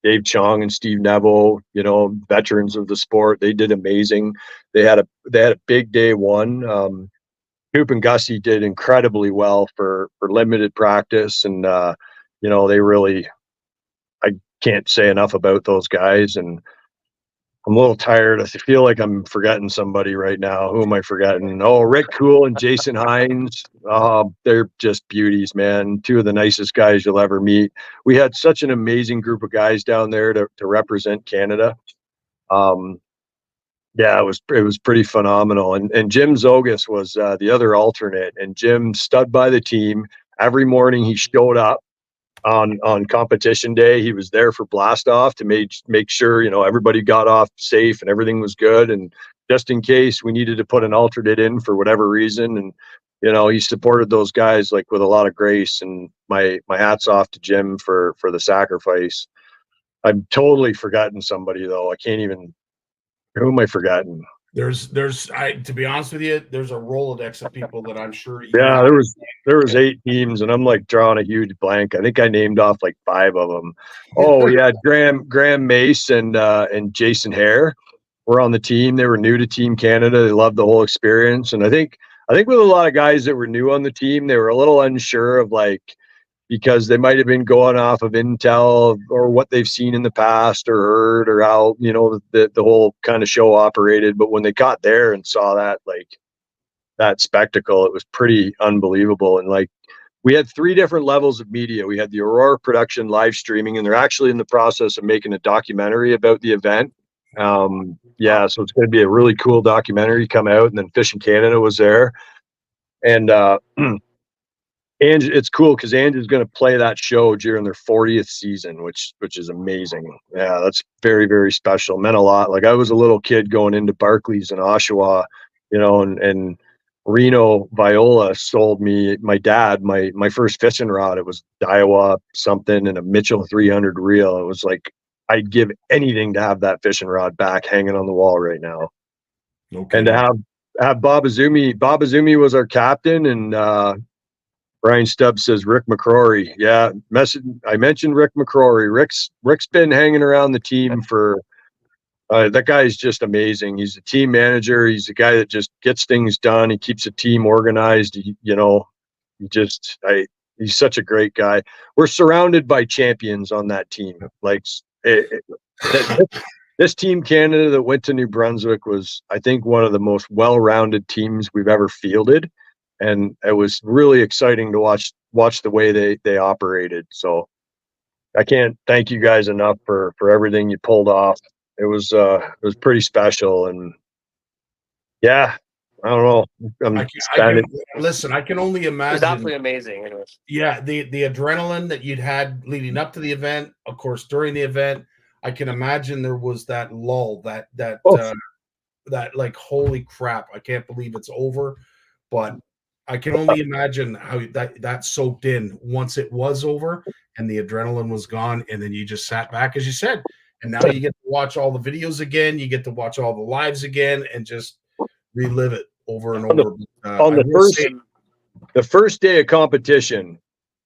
Dave Chong and Steve Neville, you know, veterans of the sport. They did amazing. They had a big day one. Coop and Gussie did incredibly well for limited practice, and you know, they really, I can't say enough about those guys. And I'm a little tired. I feel like I'm forgetting somebody right now. Who am I forgetting? Oh, Rick Cool and Jason Hines. They're just beauties, man. Two of the nicest guys you'll ever meet. We had such an amazing group of guys down there to represent Canada. Yeah, it was pretty phenomenal. And Jim Zogas was the other alternate, and Jim stood by the team every morning. He showed up on competition day. He was there for blast off to make sure, you know, everybody got off safe and everything was good, and just in case we needed to put an alternate in for whatever reason. And you know, he supported those guys like with a lot of grace, and my hat's off to Jim for the sacrifice. I'm totally forgotten somebody though. I can't even. Who am I forgetting? To be honest with you, there's a Rolodex of people that I'm sure. Yeah, there was 8 teams, and I'm like drawing a huge blank. I think I named off like 5 of them. Oh yeah, Graham Mace and Jason Hare were on the team. They were new to Team Canada. They loved the whole experience, and I think with a lot of guys that were new on the team, they were a little unsure of like, because they might have been going off of intel or what they've seen in the past or heard, or how, you know, the whole kind of show operated. But when they got there and saw that, like, that spectacle, it was pretty unbelievable. And like, we had 3 different levels of media. We had the Aurora production live streaming, and they're actually in the process of making a documentary about the event. Yeah, so it's going to be a really cool documentary come out. And then Fishing Canada was there, and it's cool because Angie's going to play that show during their 40th season, which is amazing. Yeah, that's very, very special. Meant a lot. Like, I was a little kid going into Barclays and Oshawa, you know, and Reno Viola sold me, my dad, my first fishing rod. It was Daiwa something and a Mitchell 300 reel. It was like, I'd give anything to have that fishing rod back hanging on the wall right now. Okay. And to have Bob Azumi. Bob Azumi was our captain, and Brian Stubbs says Rick McCrory. Yeah, I mentioned Rick McCrory. Rick's been hanging around the team for. That guy is just amazing. He's a team manager. He's a guy that just gets things done. He keeps a team organized. He's such a great guy. We're surrounded by champions on that team. Like, this Team Canada that went to New Brunswick was, I think, one of the most well-rounded teams we've ever fielded. And it was really exciting to watch the way they operated. So I can't thank you guys enough for everything you pulled off. It was pretty special, and yeah, I don't know. I can only imagine. It was absolutely amazing. Anyways. Yeah, the adrenaline that you'd had leading up to the event, of course, during the event, I can imagine there was that lull, that like, holy crap, I can't believe it's over. But I can only imagine how that soaked in once it was over and the adrenaline was gone, and then you just sat back, as you said, and now you get to watch all the videos again, you get to watch all the lives again, and just relive it over and over. The first day of competition,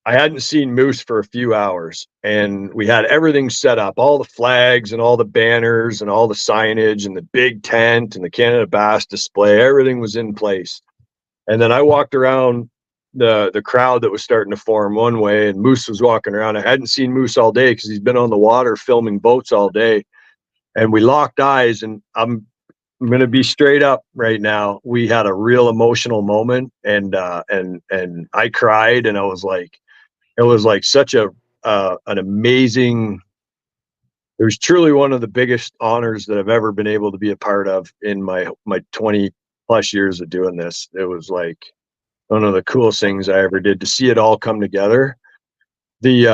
I hadn't seen Moose for a few hours, and we had everything set up, all the flags and all the banners and all the signage and the big tent and the Canada Bass display. Everything was in place. And then I walked around the crowd that was starting to form one way, and Moose was walking around. I hadn't seen Moose all day because he's been on the water filming boats all day. And we locked eyes, and I'm going to be straight up right now. We had a real emotional moment, and I cried, and I was like, it was like such an amazing. It was truly one of the biggest honors that I've ever been able to be a part of in my 20 plus years of doing this. It was like one of the coolest things I ever did to see it all come together. The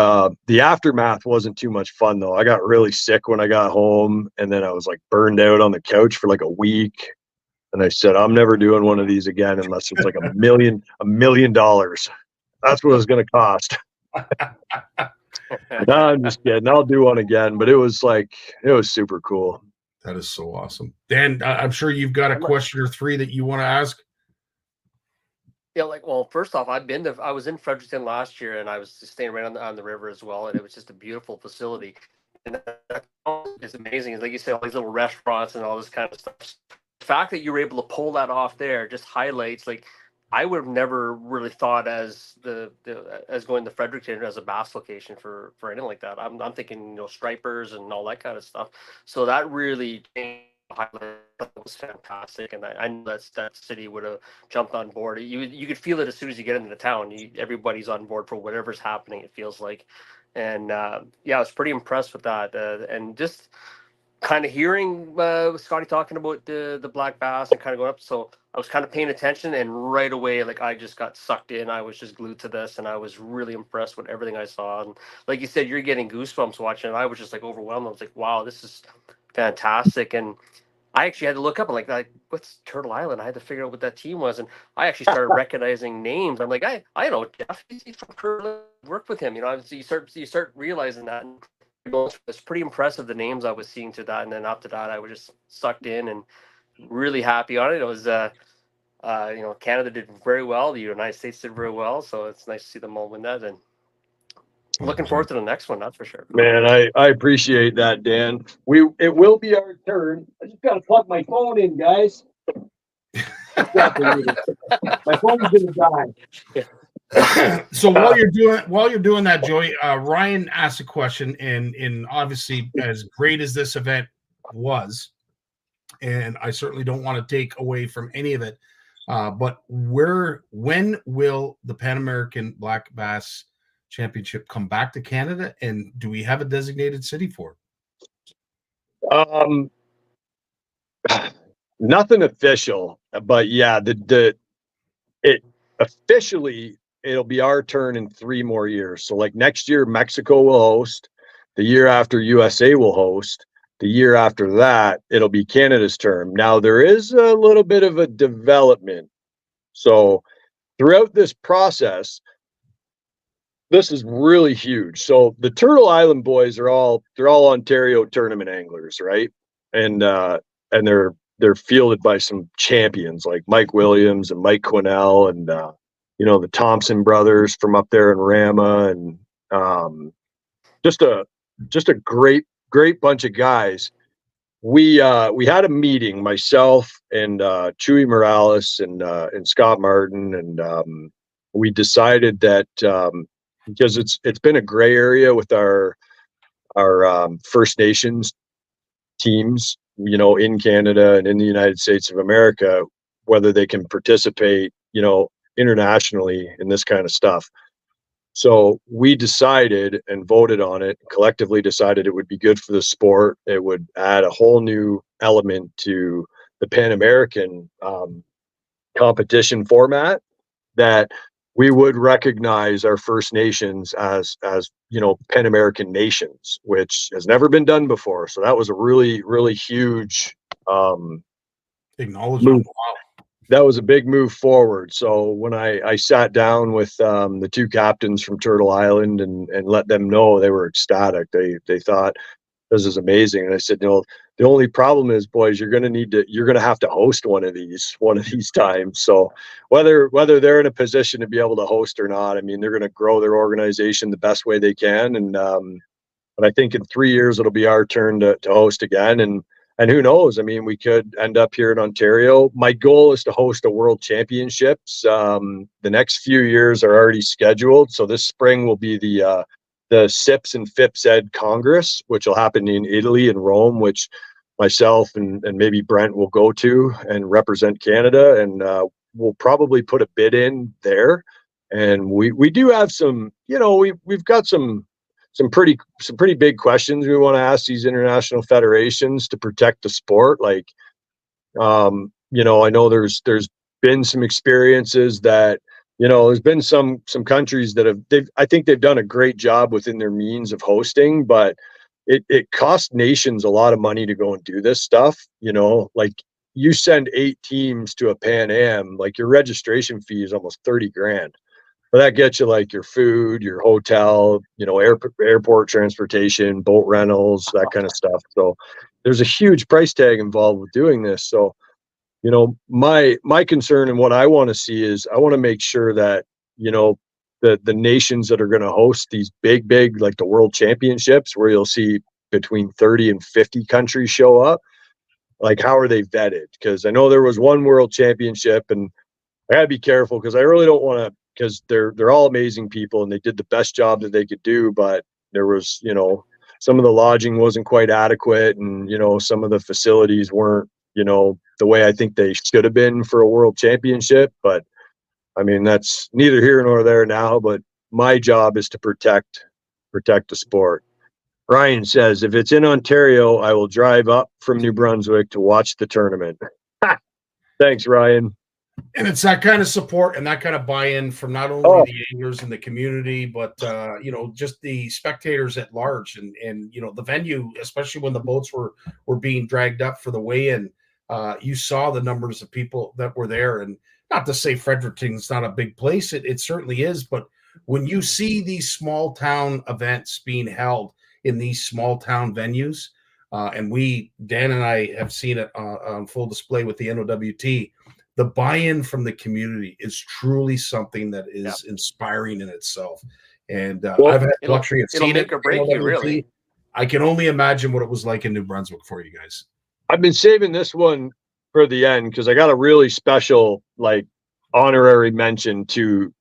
aftermath wasn't too much fun though. I got really sick when I got home, and then I was like burned out on the couch for like a week. And I said, I'm never doing one of these again unless it's like $1 million. That's what it's going to cost. No, I'm just kidding. I'll do one again, but it was super cool. That is so awesome. Dan, I'm sure you've got a question or 3 that you want to ask. Yeah, well, first off, I was in Fredericton last year, and I was staying right on the river as well, and it was just a beautiful facility. and that is amazing. Like you said, all these little restaurants and all this kind of stuff. The fact that you were able to pull that off there just highlights, like, I would have never really thought as as going to Fredericton as a bass location for anything like that. I'm thinking, stripers and all that kind of stuff. So that really changed the highlight. That was fantastic, and I know that city would have jumped on board. You could feel it as soon as you get into the town. Everybody's on board for whatever's happening. It feels like, and yeah, I was pretty impressed with that, and just kind of hearing Scottie talking about the black bass and kind of going up. So I was kind of paying attention, and right away, like, I just got sucked in. I was just glued to this, and I was really impressed with everything I saw. And like you said, you're getting goosebumps watching it. I was just like overwhelmed. I was like, wow, this is fantastic. And I actually had to look up and like, what's Turtle Island? I had to figure out what that team was, and I actually started recognizing names. I'm like, I know Jeff. He's from Turtle Island. Worked with him. So you start realizing that. And it's pretty impressive, the names I was seeing to that, and then after that, I was just sucked in and really happy on it. It was, Canada did very well. The United States did very well, so it's nice to see them all win that. And looking forward to the next one, that's for sure. Man, I appreciate that, Dan. It will be our turn. I just gotta plug my phone in, guys. My phone's gonna die. So while you're doing that, Joey, Ryan asked a question, and obviously, as great as this event was, and I certainly don't want to take away from any of it, but when will the Pan American Black Bass Championship come back to Canada, and do we have a designated city for it? Nothing official, but yeah, it officially, it'll be our turn in 3 more years. So like next year, Mexico will host. The year after, USA will host. The year after that, it'll be Canada's turn. Now, there is a little bit of a development. So throughout this process, this is really huge. So the Turtle Island boys they're all Ontario tournament anglers, right? And they're fielded by some champions like Mike Williams and Mike Quinnell and the Thompson brothers from up there in Rama, and just a great bunch of guys. We had a meeting, myself and Chuy Morales and Scott Martin, and we decided that because it's been a gray area with our First Nations teams, in Canada and in the United States of America, whether they can participate, internationally in this kind of stuff. So we decided and voted on it, collectively decided it would be good for the sport. It would add a whole new element to the Pan American competition format, that we would recognize our First Nations as Pan American nations, which has never been done before. So that was a really, really huge acknowledgement. Move. That was a big move forward. So when I sat down with the 2 captains from Turtle Island and let them know, they were ecstatic. They thought this is amazing. And I said, the only problem is, boys, you're going to have to host one of these times. So whether they're in a position to be able to host or not, I mean, they're going to grow their organization the best way they can. And I think in 3 years, it'll be our turn to host again. And who knows? I mean, we could end up here in Ontario. My goal is to host a World Championships. The next few years are already scheduled. So this spring will be the SIPS and FIPS Ed Congress, which will happen in Italy and Rome, which myself and maybe Brent will go to and represent Canada. And we'll probably put a bid in there. And we do have some, we've got some pretty big questions we want to ask these international federations to protect the sport. Like, I know there's been some experiences that, there's been some countries that I think they've done a great job within their means of hosting, but it costs nations a lot of money to go and do this stuff. Like, you send 8 teams to a Pan Am, like, your registration fee is almost $30,000. But that gets you like your food, your hotel, airport transportation, boat rentals, that kind of stuff. So there's a huge price tag involved with doing this. So, my concern and what I want to see is I want to make sure that, the nations that are going to host these big, like the World Championships, where you'll see between 30 and 50 countries show up. Like, how are they vetted? Because I know there was one world championship, and I gotta be careful because I really don't want to, because they're all amazing people and they did the best job that they could do, but there was, you know, some of the lodging wasn't quite adequate, and, you know, some of the facilities weren't, you know, the way I think they should have been for a world championship. But I mean, that's neither here nor there now, but my job is to protect the sport. Ryan says, if it's in Ontario, I will drive up from New Brunswick to watch the tournament. Thanks, Ryan. And it's that kind of support and that kind of buy-in from not only the anglers and the community, but you know, just the spectators at large, and you know, the venue, especially when the boats were being dragged up for the weigh-in. You saw the numbers of people that were there, and not to say Fredericton's not a big place, it certainly is, but when you see these small town events being held in these small town venues, and Dan and I have seen it on full display with the NOWT. The buy-in from the community is truly something that is inspiring in itself. And I've had the luxury of seeing it. Make or break you, really. I can only imagine what it was like in New Brunswick for you guys. I've been saving this one for the end because I got a really special, like, honorary mention to,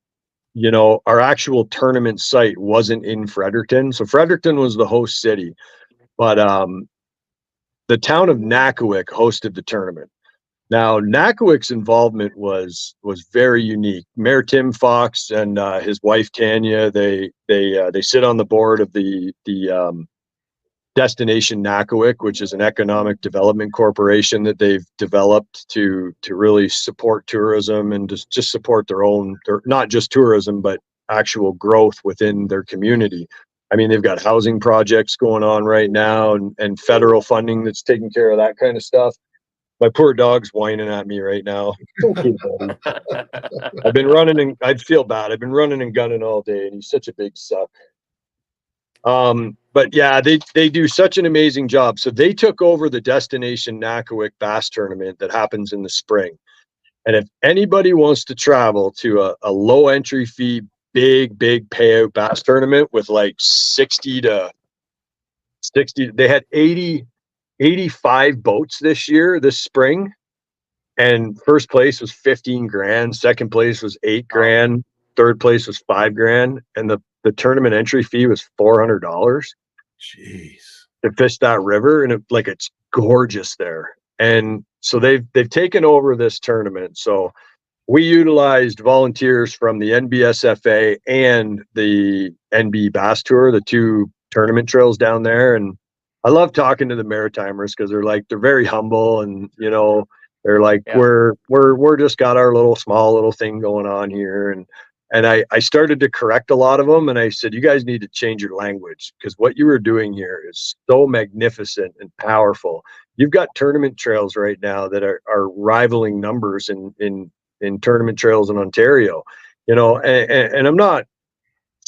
you know, our actual tournament site wasn't in Fredericton. So Fredericton was the host city, but the town of Nakawik hosted the tournament. Now, Nakawik's involvement was very unique. Mayor Tim Fox and his wife Tanya, they sit on the board of the Destination Nakawik, which is an economic development corporation that they've developed to really support tourism and just support their not just tourism, but actual growth within their community. I mean, they've got housing projects going on right now, and federal funding that's taking care of that kind of stuff. My poor dog's whining at me right now. I've been running and I feel bad. I've been running and gunning all day, and he's such a big suck. But yeah, they do such an amazing job. So they took over the Destination Nakawik Bass Tournament that happens in the spring. And if anybody wants to travel to a low entry fee, big payout bass tournament with like 60 to 60, they had 85 boats this spring, and first place was 15 grand, second place was 8 grand, third place was 5 grand, and the tournament entry fee was $400. Jeez. To fish that river, and it's gorgeous there. And so they've taken over this tournament. So we utilized volunteers from the NBSFA and the NB Bass Tour, the two tournament trails down there. And I love talking to the Maritimers because they're very humble, and, you know, they're like, we're just got our small little thing going on here. And I started to correct a lot of them, and I said, you guys need to change your language, because what you were doing here is so magnificent and powerful. You've got tournament trails right now that are rivaling numbers in tournament trails in Ontario, you know, and I'm not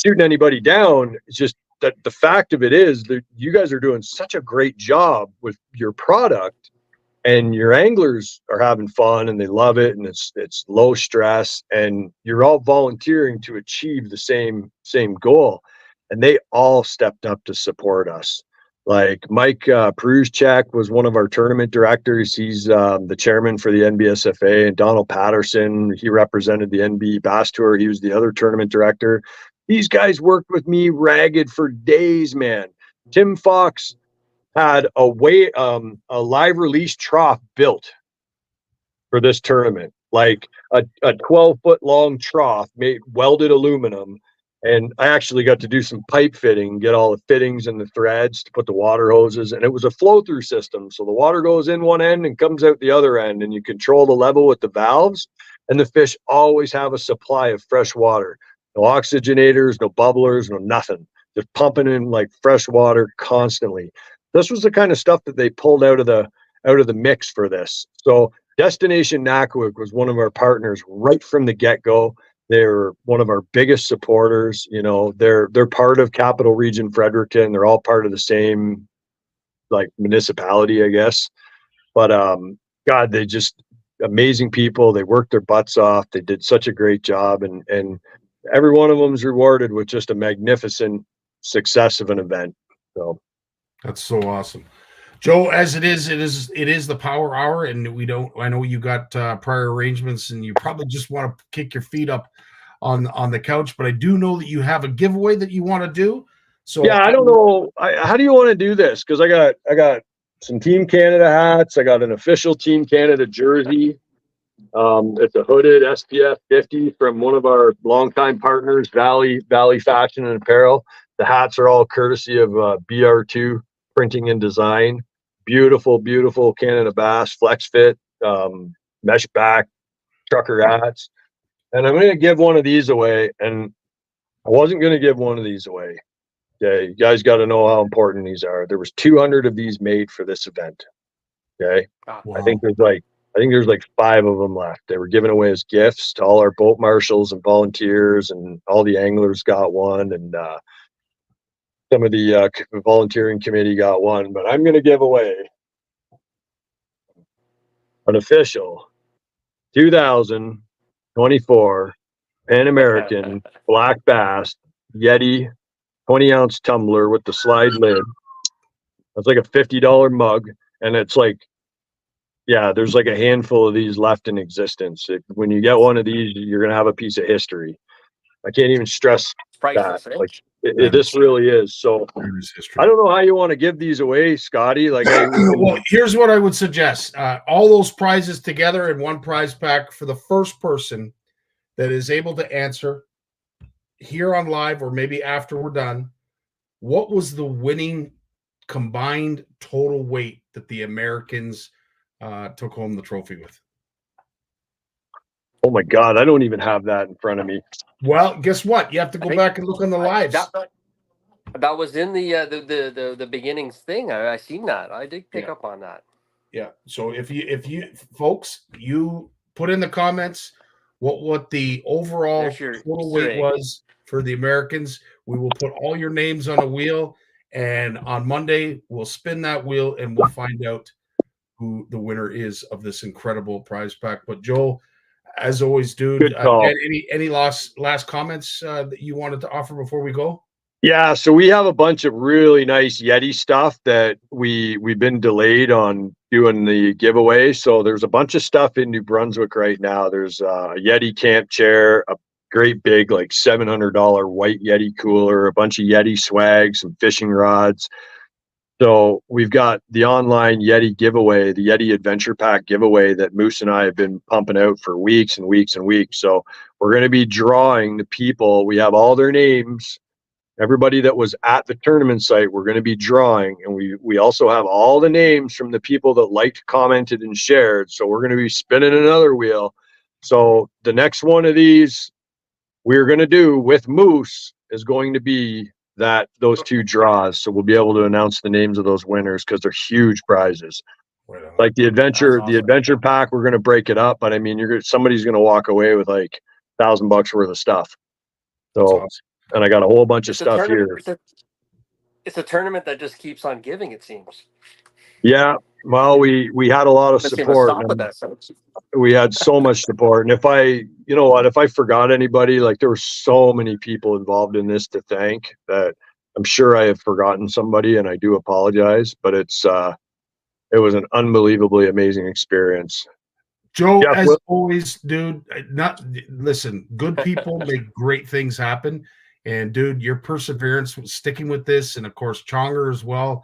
shooting anybody down. It's just that the fact of it is that you guys are doing such a great job with your product, and your anglers are having fun and they love it, and it's low stress, and you're all volunteering to achieve the same goal. And they all stepped up to support us. Like Mike Pruzchak was one of our tournament directors. He's the chairman for the NBSFA, and Donald Patterson, he represented the NB Bass Tour. He was the other tournament director. These guys worked with me ragged for days, man. Tim Fox had a live release trough built for this tournament, like a 12-foot long trough made welded aluminum. And I actually got to do some pipe fitting, get all the fittings and the threads to put the water hoses. And it was a flow through system. So the water goes in one end and comes out the other end, and you control the level with the valves, and the fish always have a supply of fresh water. No oxygenators, no bubblers, no nothing. Just pumping in like fresh water constantly. This was the kind of stuff that they pulled out of the mix for this. So Destination Nakawik was one of our partners right from the get-go. They're one of our biggest supporters. You know, they're part of Capital Region Fredericton. They're all part of the same like municipality, I guess. But God, they just amazing people. They worked their butts off. They did such a great job, and every one of them is rewarded with just a magnificent success of an event. So That's so awesome. Joe, as it is the Power Hour, and I know you got prior arrangements, and you probably just want to kick your feet up on the couch, but I do know that you have a giveaway that you want to do. So yeah, I don't know. How do you want to do this? Because I got some Team Canada hats. I got an official Team Canada jersey. It's a hooded SPF 50 from one of our longtime partners, Valley Fashion and Apparel. The hats are all courtesy of BR2 Printing and Design. Beautiful, beautiful Canada Bass flex fit, mesh back trucker hats. And I'm going to give one of these away. And I wasn't going to give one of these away. Okay, you guys got to know how important these are. There was 200 of these made for this event. Okay, wow. I think there's like 5 of them left. They were given away as gifts to all our boat marshals and volunteers, and all the anglers got one, and some of the volunteering committee got one. But I'm going to give away an official 2024 Pan American Black Bass Yeti 20-ounce tumbler with the slide lid. It's like a $50 mug, and it's like, yeah, there's like a handful of these left in existence. When you get one of these, you're gonna have a piece of history. I can't even stress Priceless, that. eh? Like this really is. So I don't know how you want to give these away, Scotty. Like, well, here's what I would suggest: all those prizes together in one prize pack for the first person that is able to answer here on live, or maybe after we're done. What was the winning combined total weight that the Americans took home the trophy with? Oh my God, I don't even have that in front of me. Well, guess what? You have to go back and look on the lives. That was in the beginnings thing. I seen that. I did pick up on that. Yeah. So if you folks, you put in the comments what the overall total weight was for the Americans. We will put all your names on a wheel, and on Monday we'll spin that wheel and we'll find out who the winner is of this incredible prize pack. But Joel, as always, dude, any last comments that you wanted to offer before we go? Yeah, so we have a bunch of really nice Yeti stuff that we've been delayed on doing the giveaway. So there's a bunch of stuff in New Brunswick right now. There's a Yeti camp chair, a great big like $700 white Yeti cooler, a bunch of Yeti swag, some fishing rods. So we've got the online Yeti giveaway, the Yeti Adventure Pack giveaway that Moose and I have been pumping out for weeks and weeks and weeks. So we're going to be drawing the people. We have all their names. Everybody that was at the tournament site, we're going to be drawing. And we also have all the names from the people that liked, commented, and shared. So we're going to be spinning another wheel. So the next one of these we're going to do with Moose is going to be those 2 draws. So we'll be able to announce the names of those winners because they're huge prizes. Like the adventure pack, we're going to break it up. But I mean, somebody's going to walk away with like $1,000 worth of stuff. So. And I got a whole bunch of stuff here. It's a tournament that just keeps on giving, it seems. Yeah. Well, we had a lot of support. We had so much support. And if I forgot anybody, like there were so many people involved in this to thank that I'm sure I have forgotten somebody, and I do apologize, but it was an unbelievably amazing experience. Joe, as always, dude, listen, good people make great things happen. And dude, your perseverance, sticking with this, and of course Chonger as well.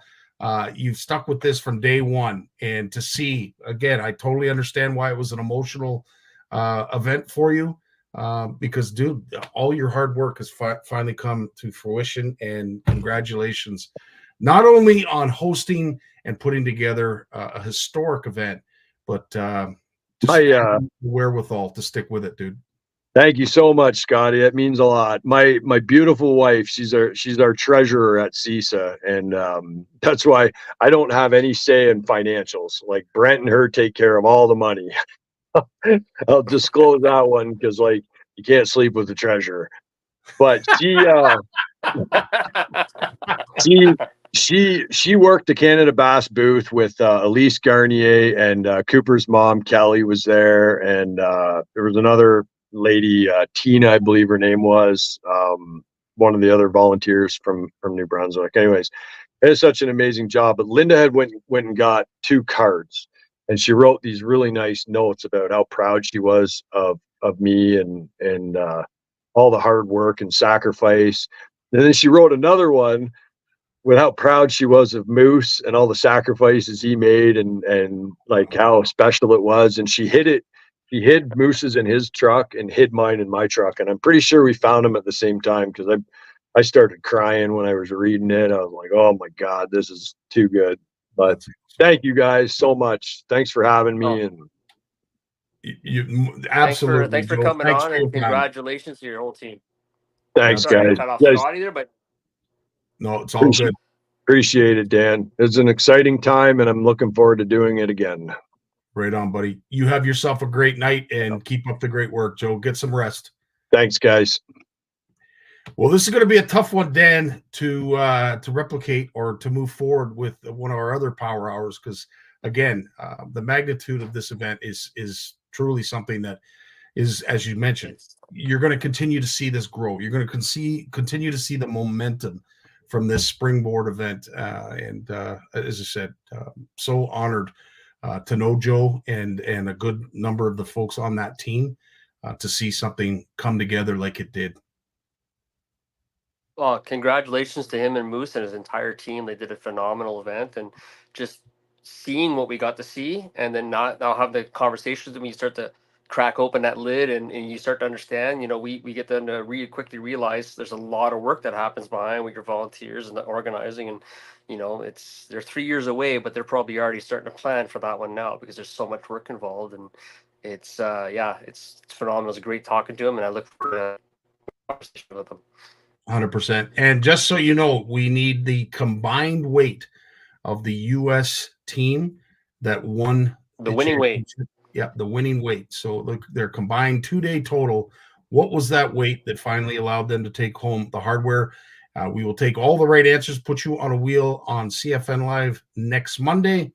You've stuck with this from day one, and to see again, I totally understand why it was an emotional event for you, because dude, all your hard work has finally come to fruition. And congratulations, not only on hosting and putting together a historic event, but the wherewithal to stick with it, dude. Thank you so much, Scotty. That means a lot. My beautiful wife, she's our treasurer at CISA, and that's why I don't have any say in financials. Like Brent and her take care of all the money. I'll disclose that one because like you can't sleep with the treasurer. But she worked the Canada Bass booth with Elise Garnier, and Cooper's mom Kelly was there, and there was another lady, Tina, I believe her name was, one of the other volunteers from New Brunswick. Anyways, It is such an amazing job. But Linda had went and got 2 cards, and she wrote these really nice notes about how proud she was of me and all the hard work and sacrifice. And then she wrote another one with how proud she was of Moose and all the sacrifices he made and like how special it was. And she hid Moose's in his truck and hid mine in my truck. And I'm pretty sure we found them at the same time, because I started crying when I was reading it. I was like, oh my God, this is too good. But thank you guys so much. Thanks for having me. And you absolutely thanks for coming on, and congratulations to your whole team. Thanks, Sorry, guys. cut off Yes. Scottie there, but no, it's all good. Appreciate it, Dan. It's an exciting time, and I'm looking forward to doing it again. Right on, buddy. You have yourself a great night, and keep up the great work, Joe. Get some rest. Thanks, guys. Well, this is going to be a tough one, Dan, to replicate or to move forward with one of our other power hours, because again, the magnitude of this event is truly something that is, as you mentioned, you're going to continue to see this grow. You're going to continue to see the momentum from this springboard event. And as I said, so honored to know Joe and a good number of the folks on that team to see something come together like it did. well, congratulations to him and Moose and his entire team. They did a phenomenal event, and just seeing what we got to see, and then now have the conversations when you start to crack open that lid, and you start to understand, we get them to quickly realize there's a lot of work that happens behind with your volunteers and the organizing, and they're 3 years away, but they're probably already starting to plan for that one now, because there's so much work involved. And it's it's phenomenal. It's great talking to him, and I look forward to a conversation with him. 100%. And just so you know, we need the combined weight of the U.S. team that won the winning weight. Yeah, the winning weight. So look, their combined 2-day total. What was that weight that finally allowed them to take home the hardware? We will take all the right answers, put you on a wheel on CFN Live next Monday,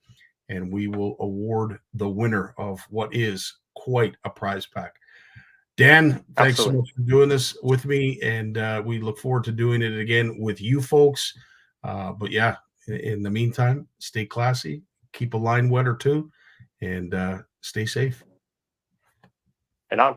and we will award the winner of what is quite a prize pack. Dan, thanks so much for doing this with me, and we look forward to doing it again with you folks. But yeah, in the meantime, stay classy, keep a line wet or two, and stay safe. And on.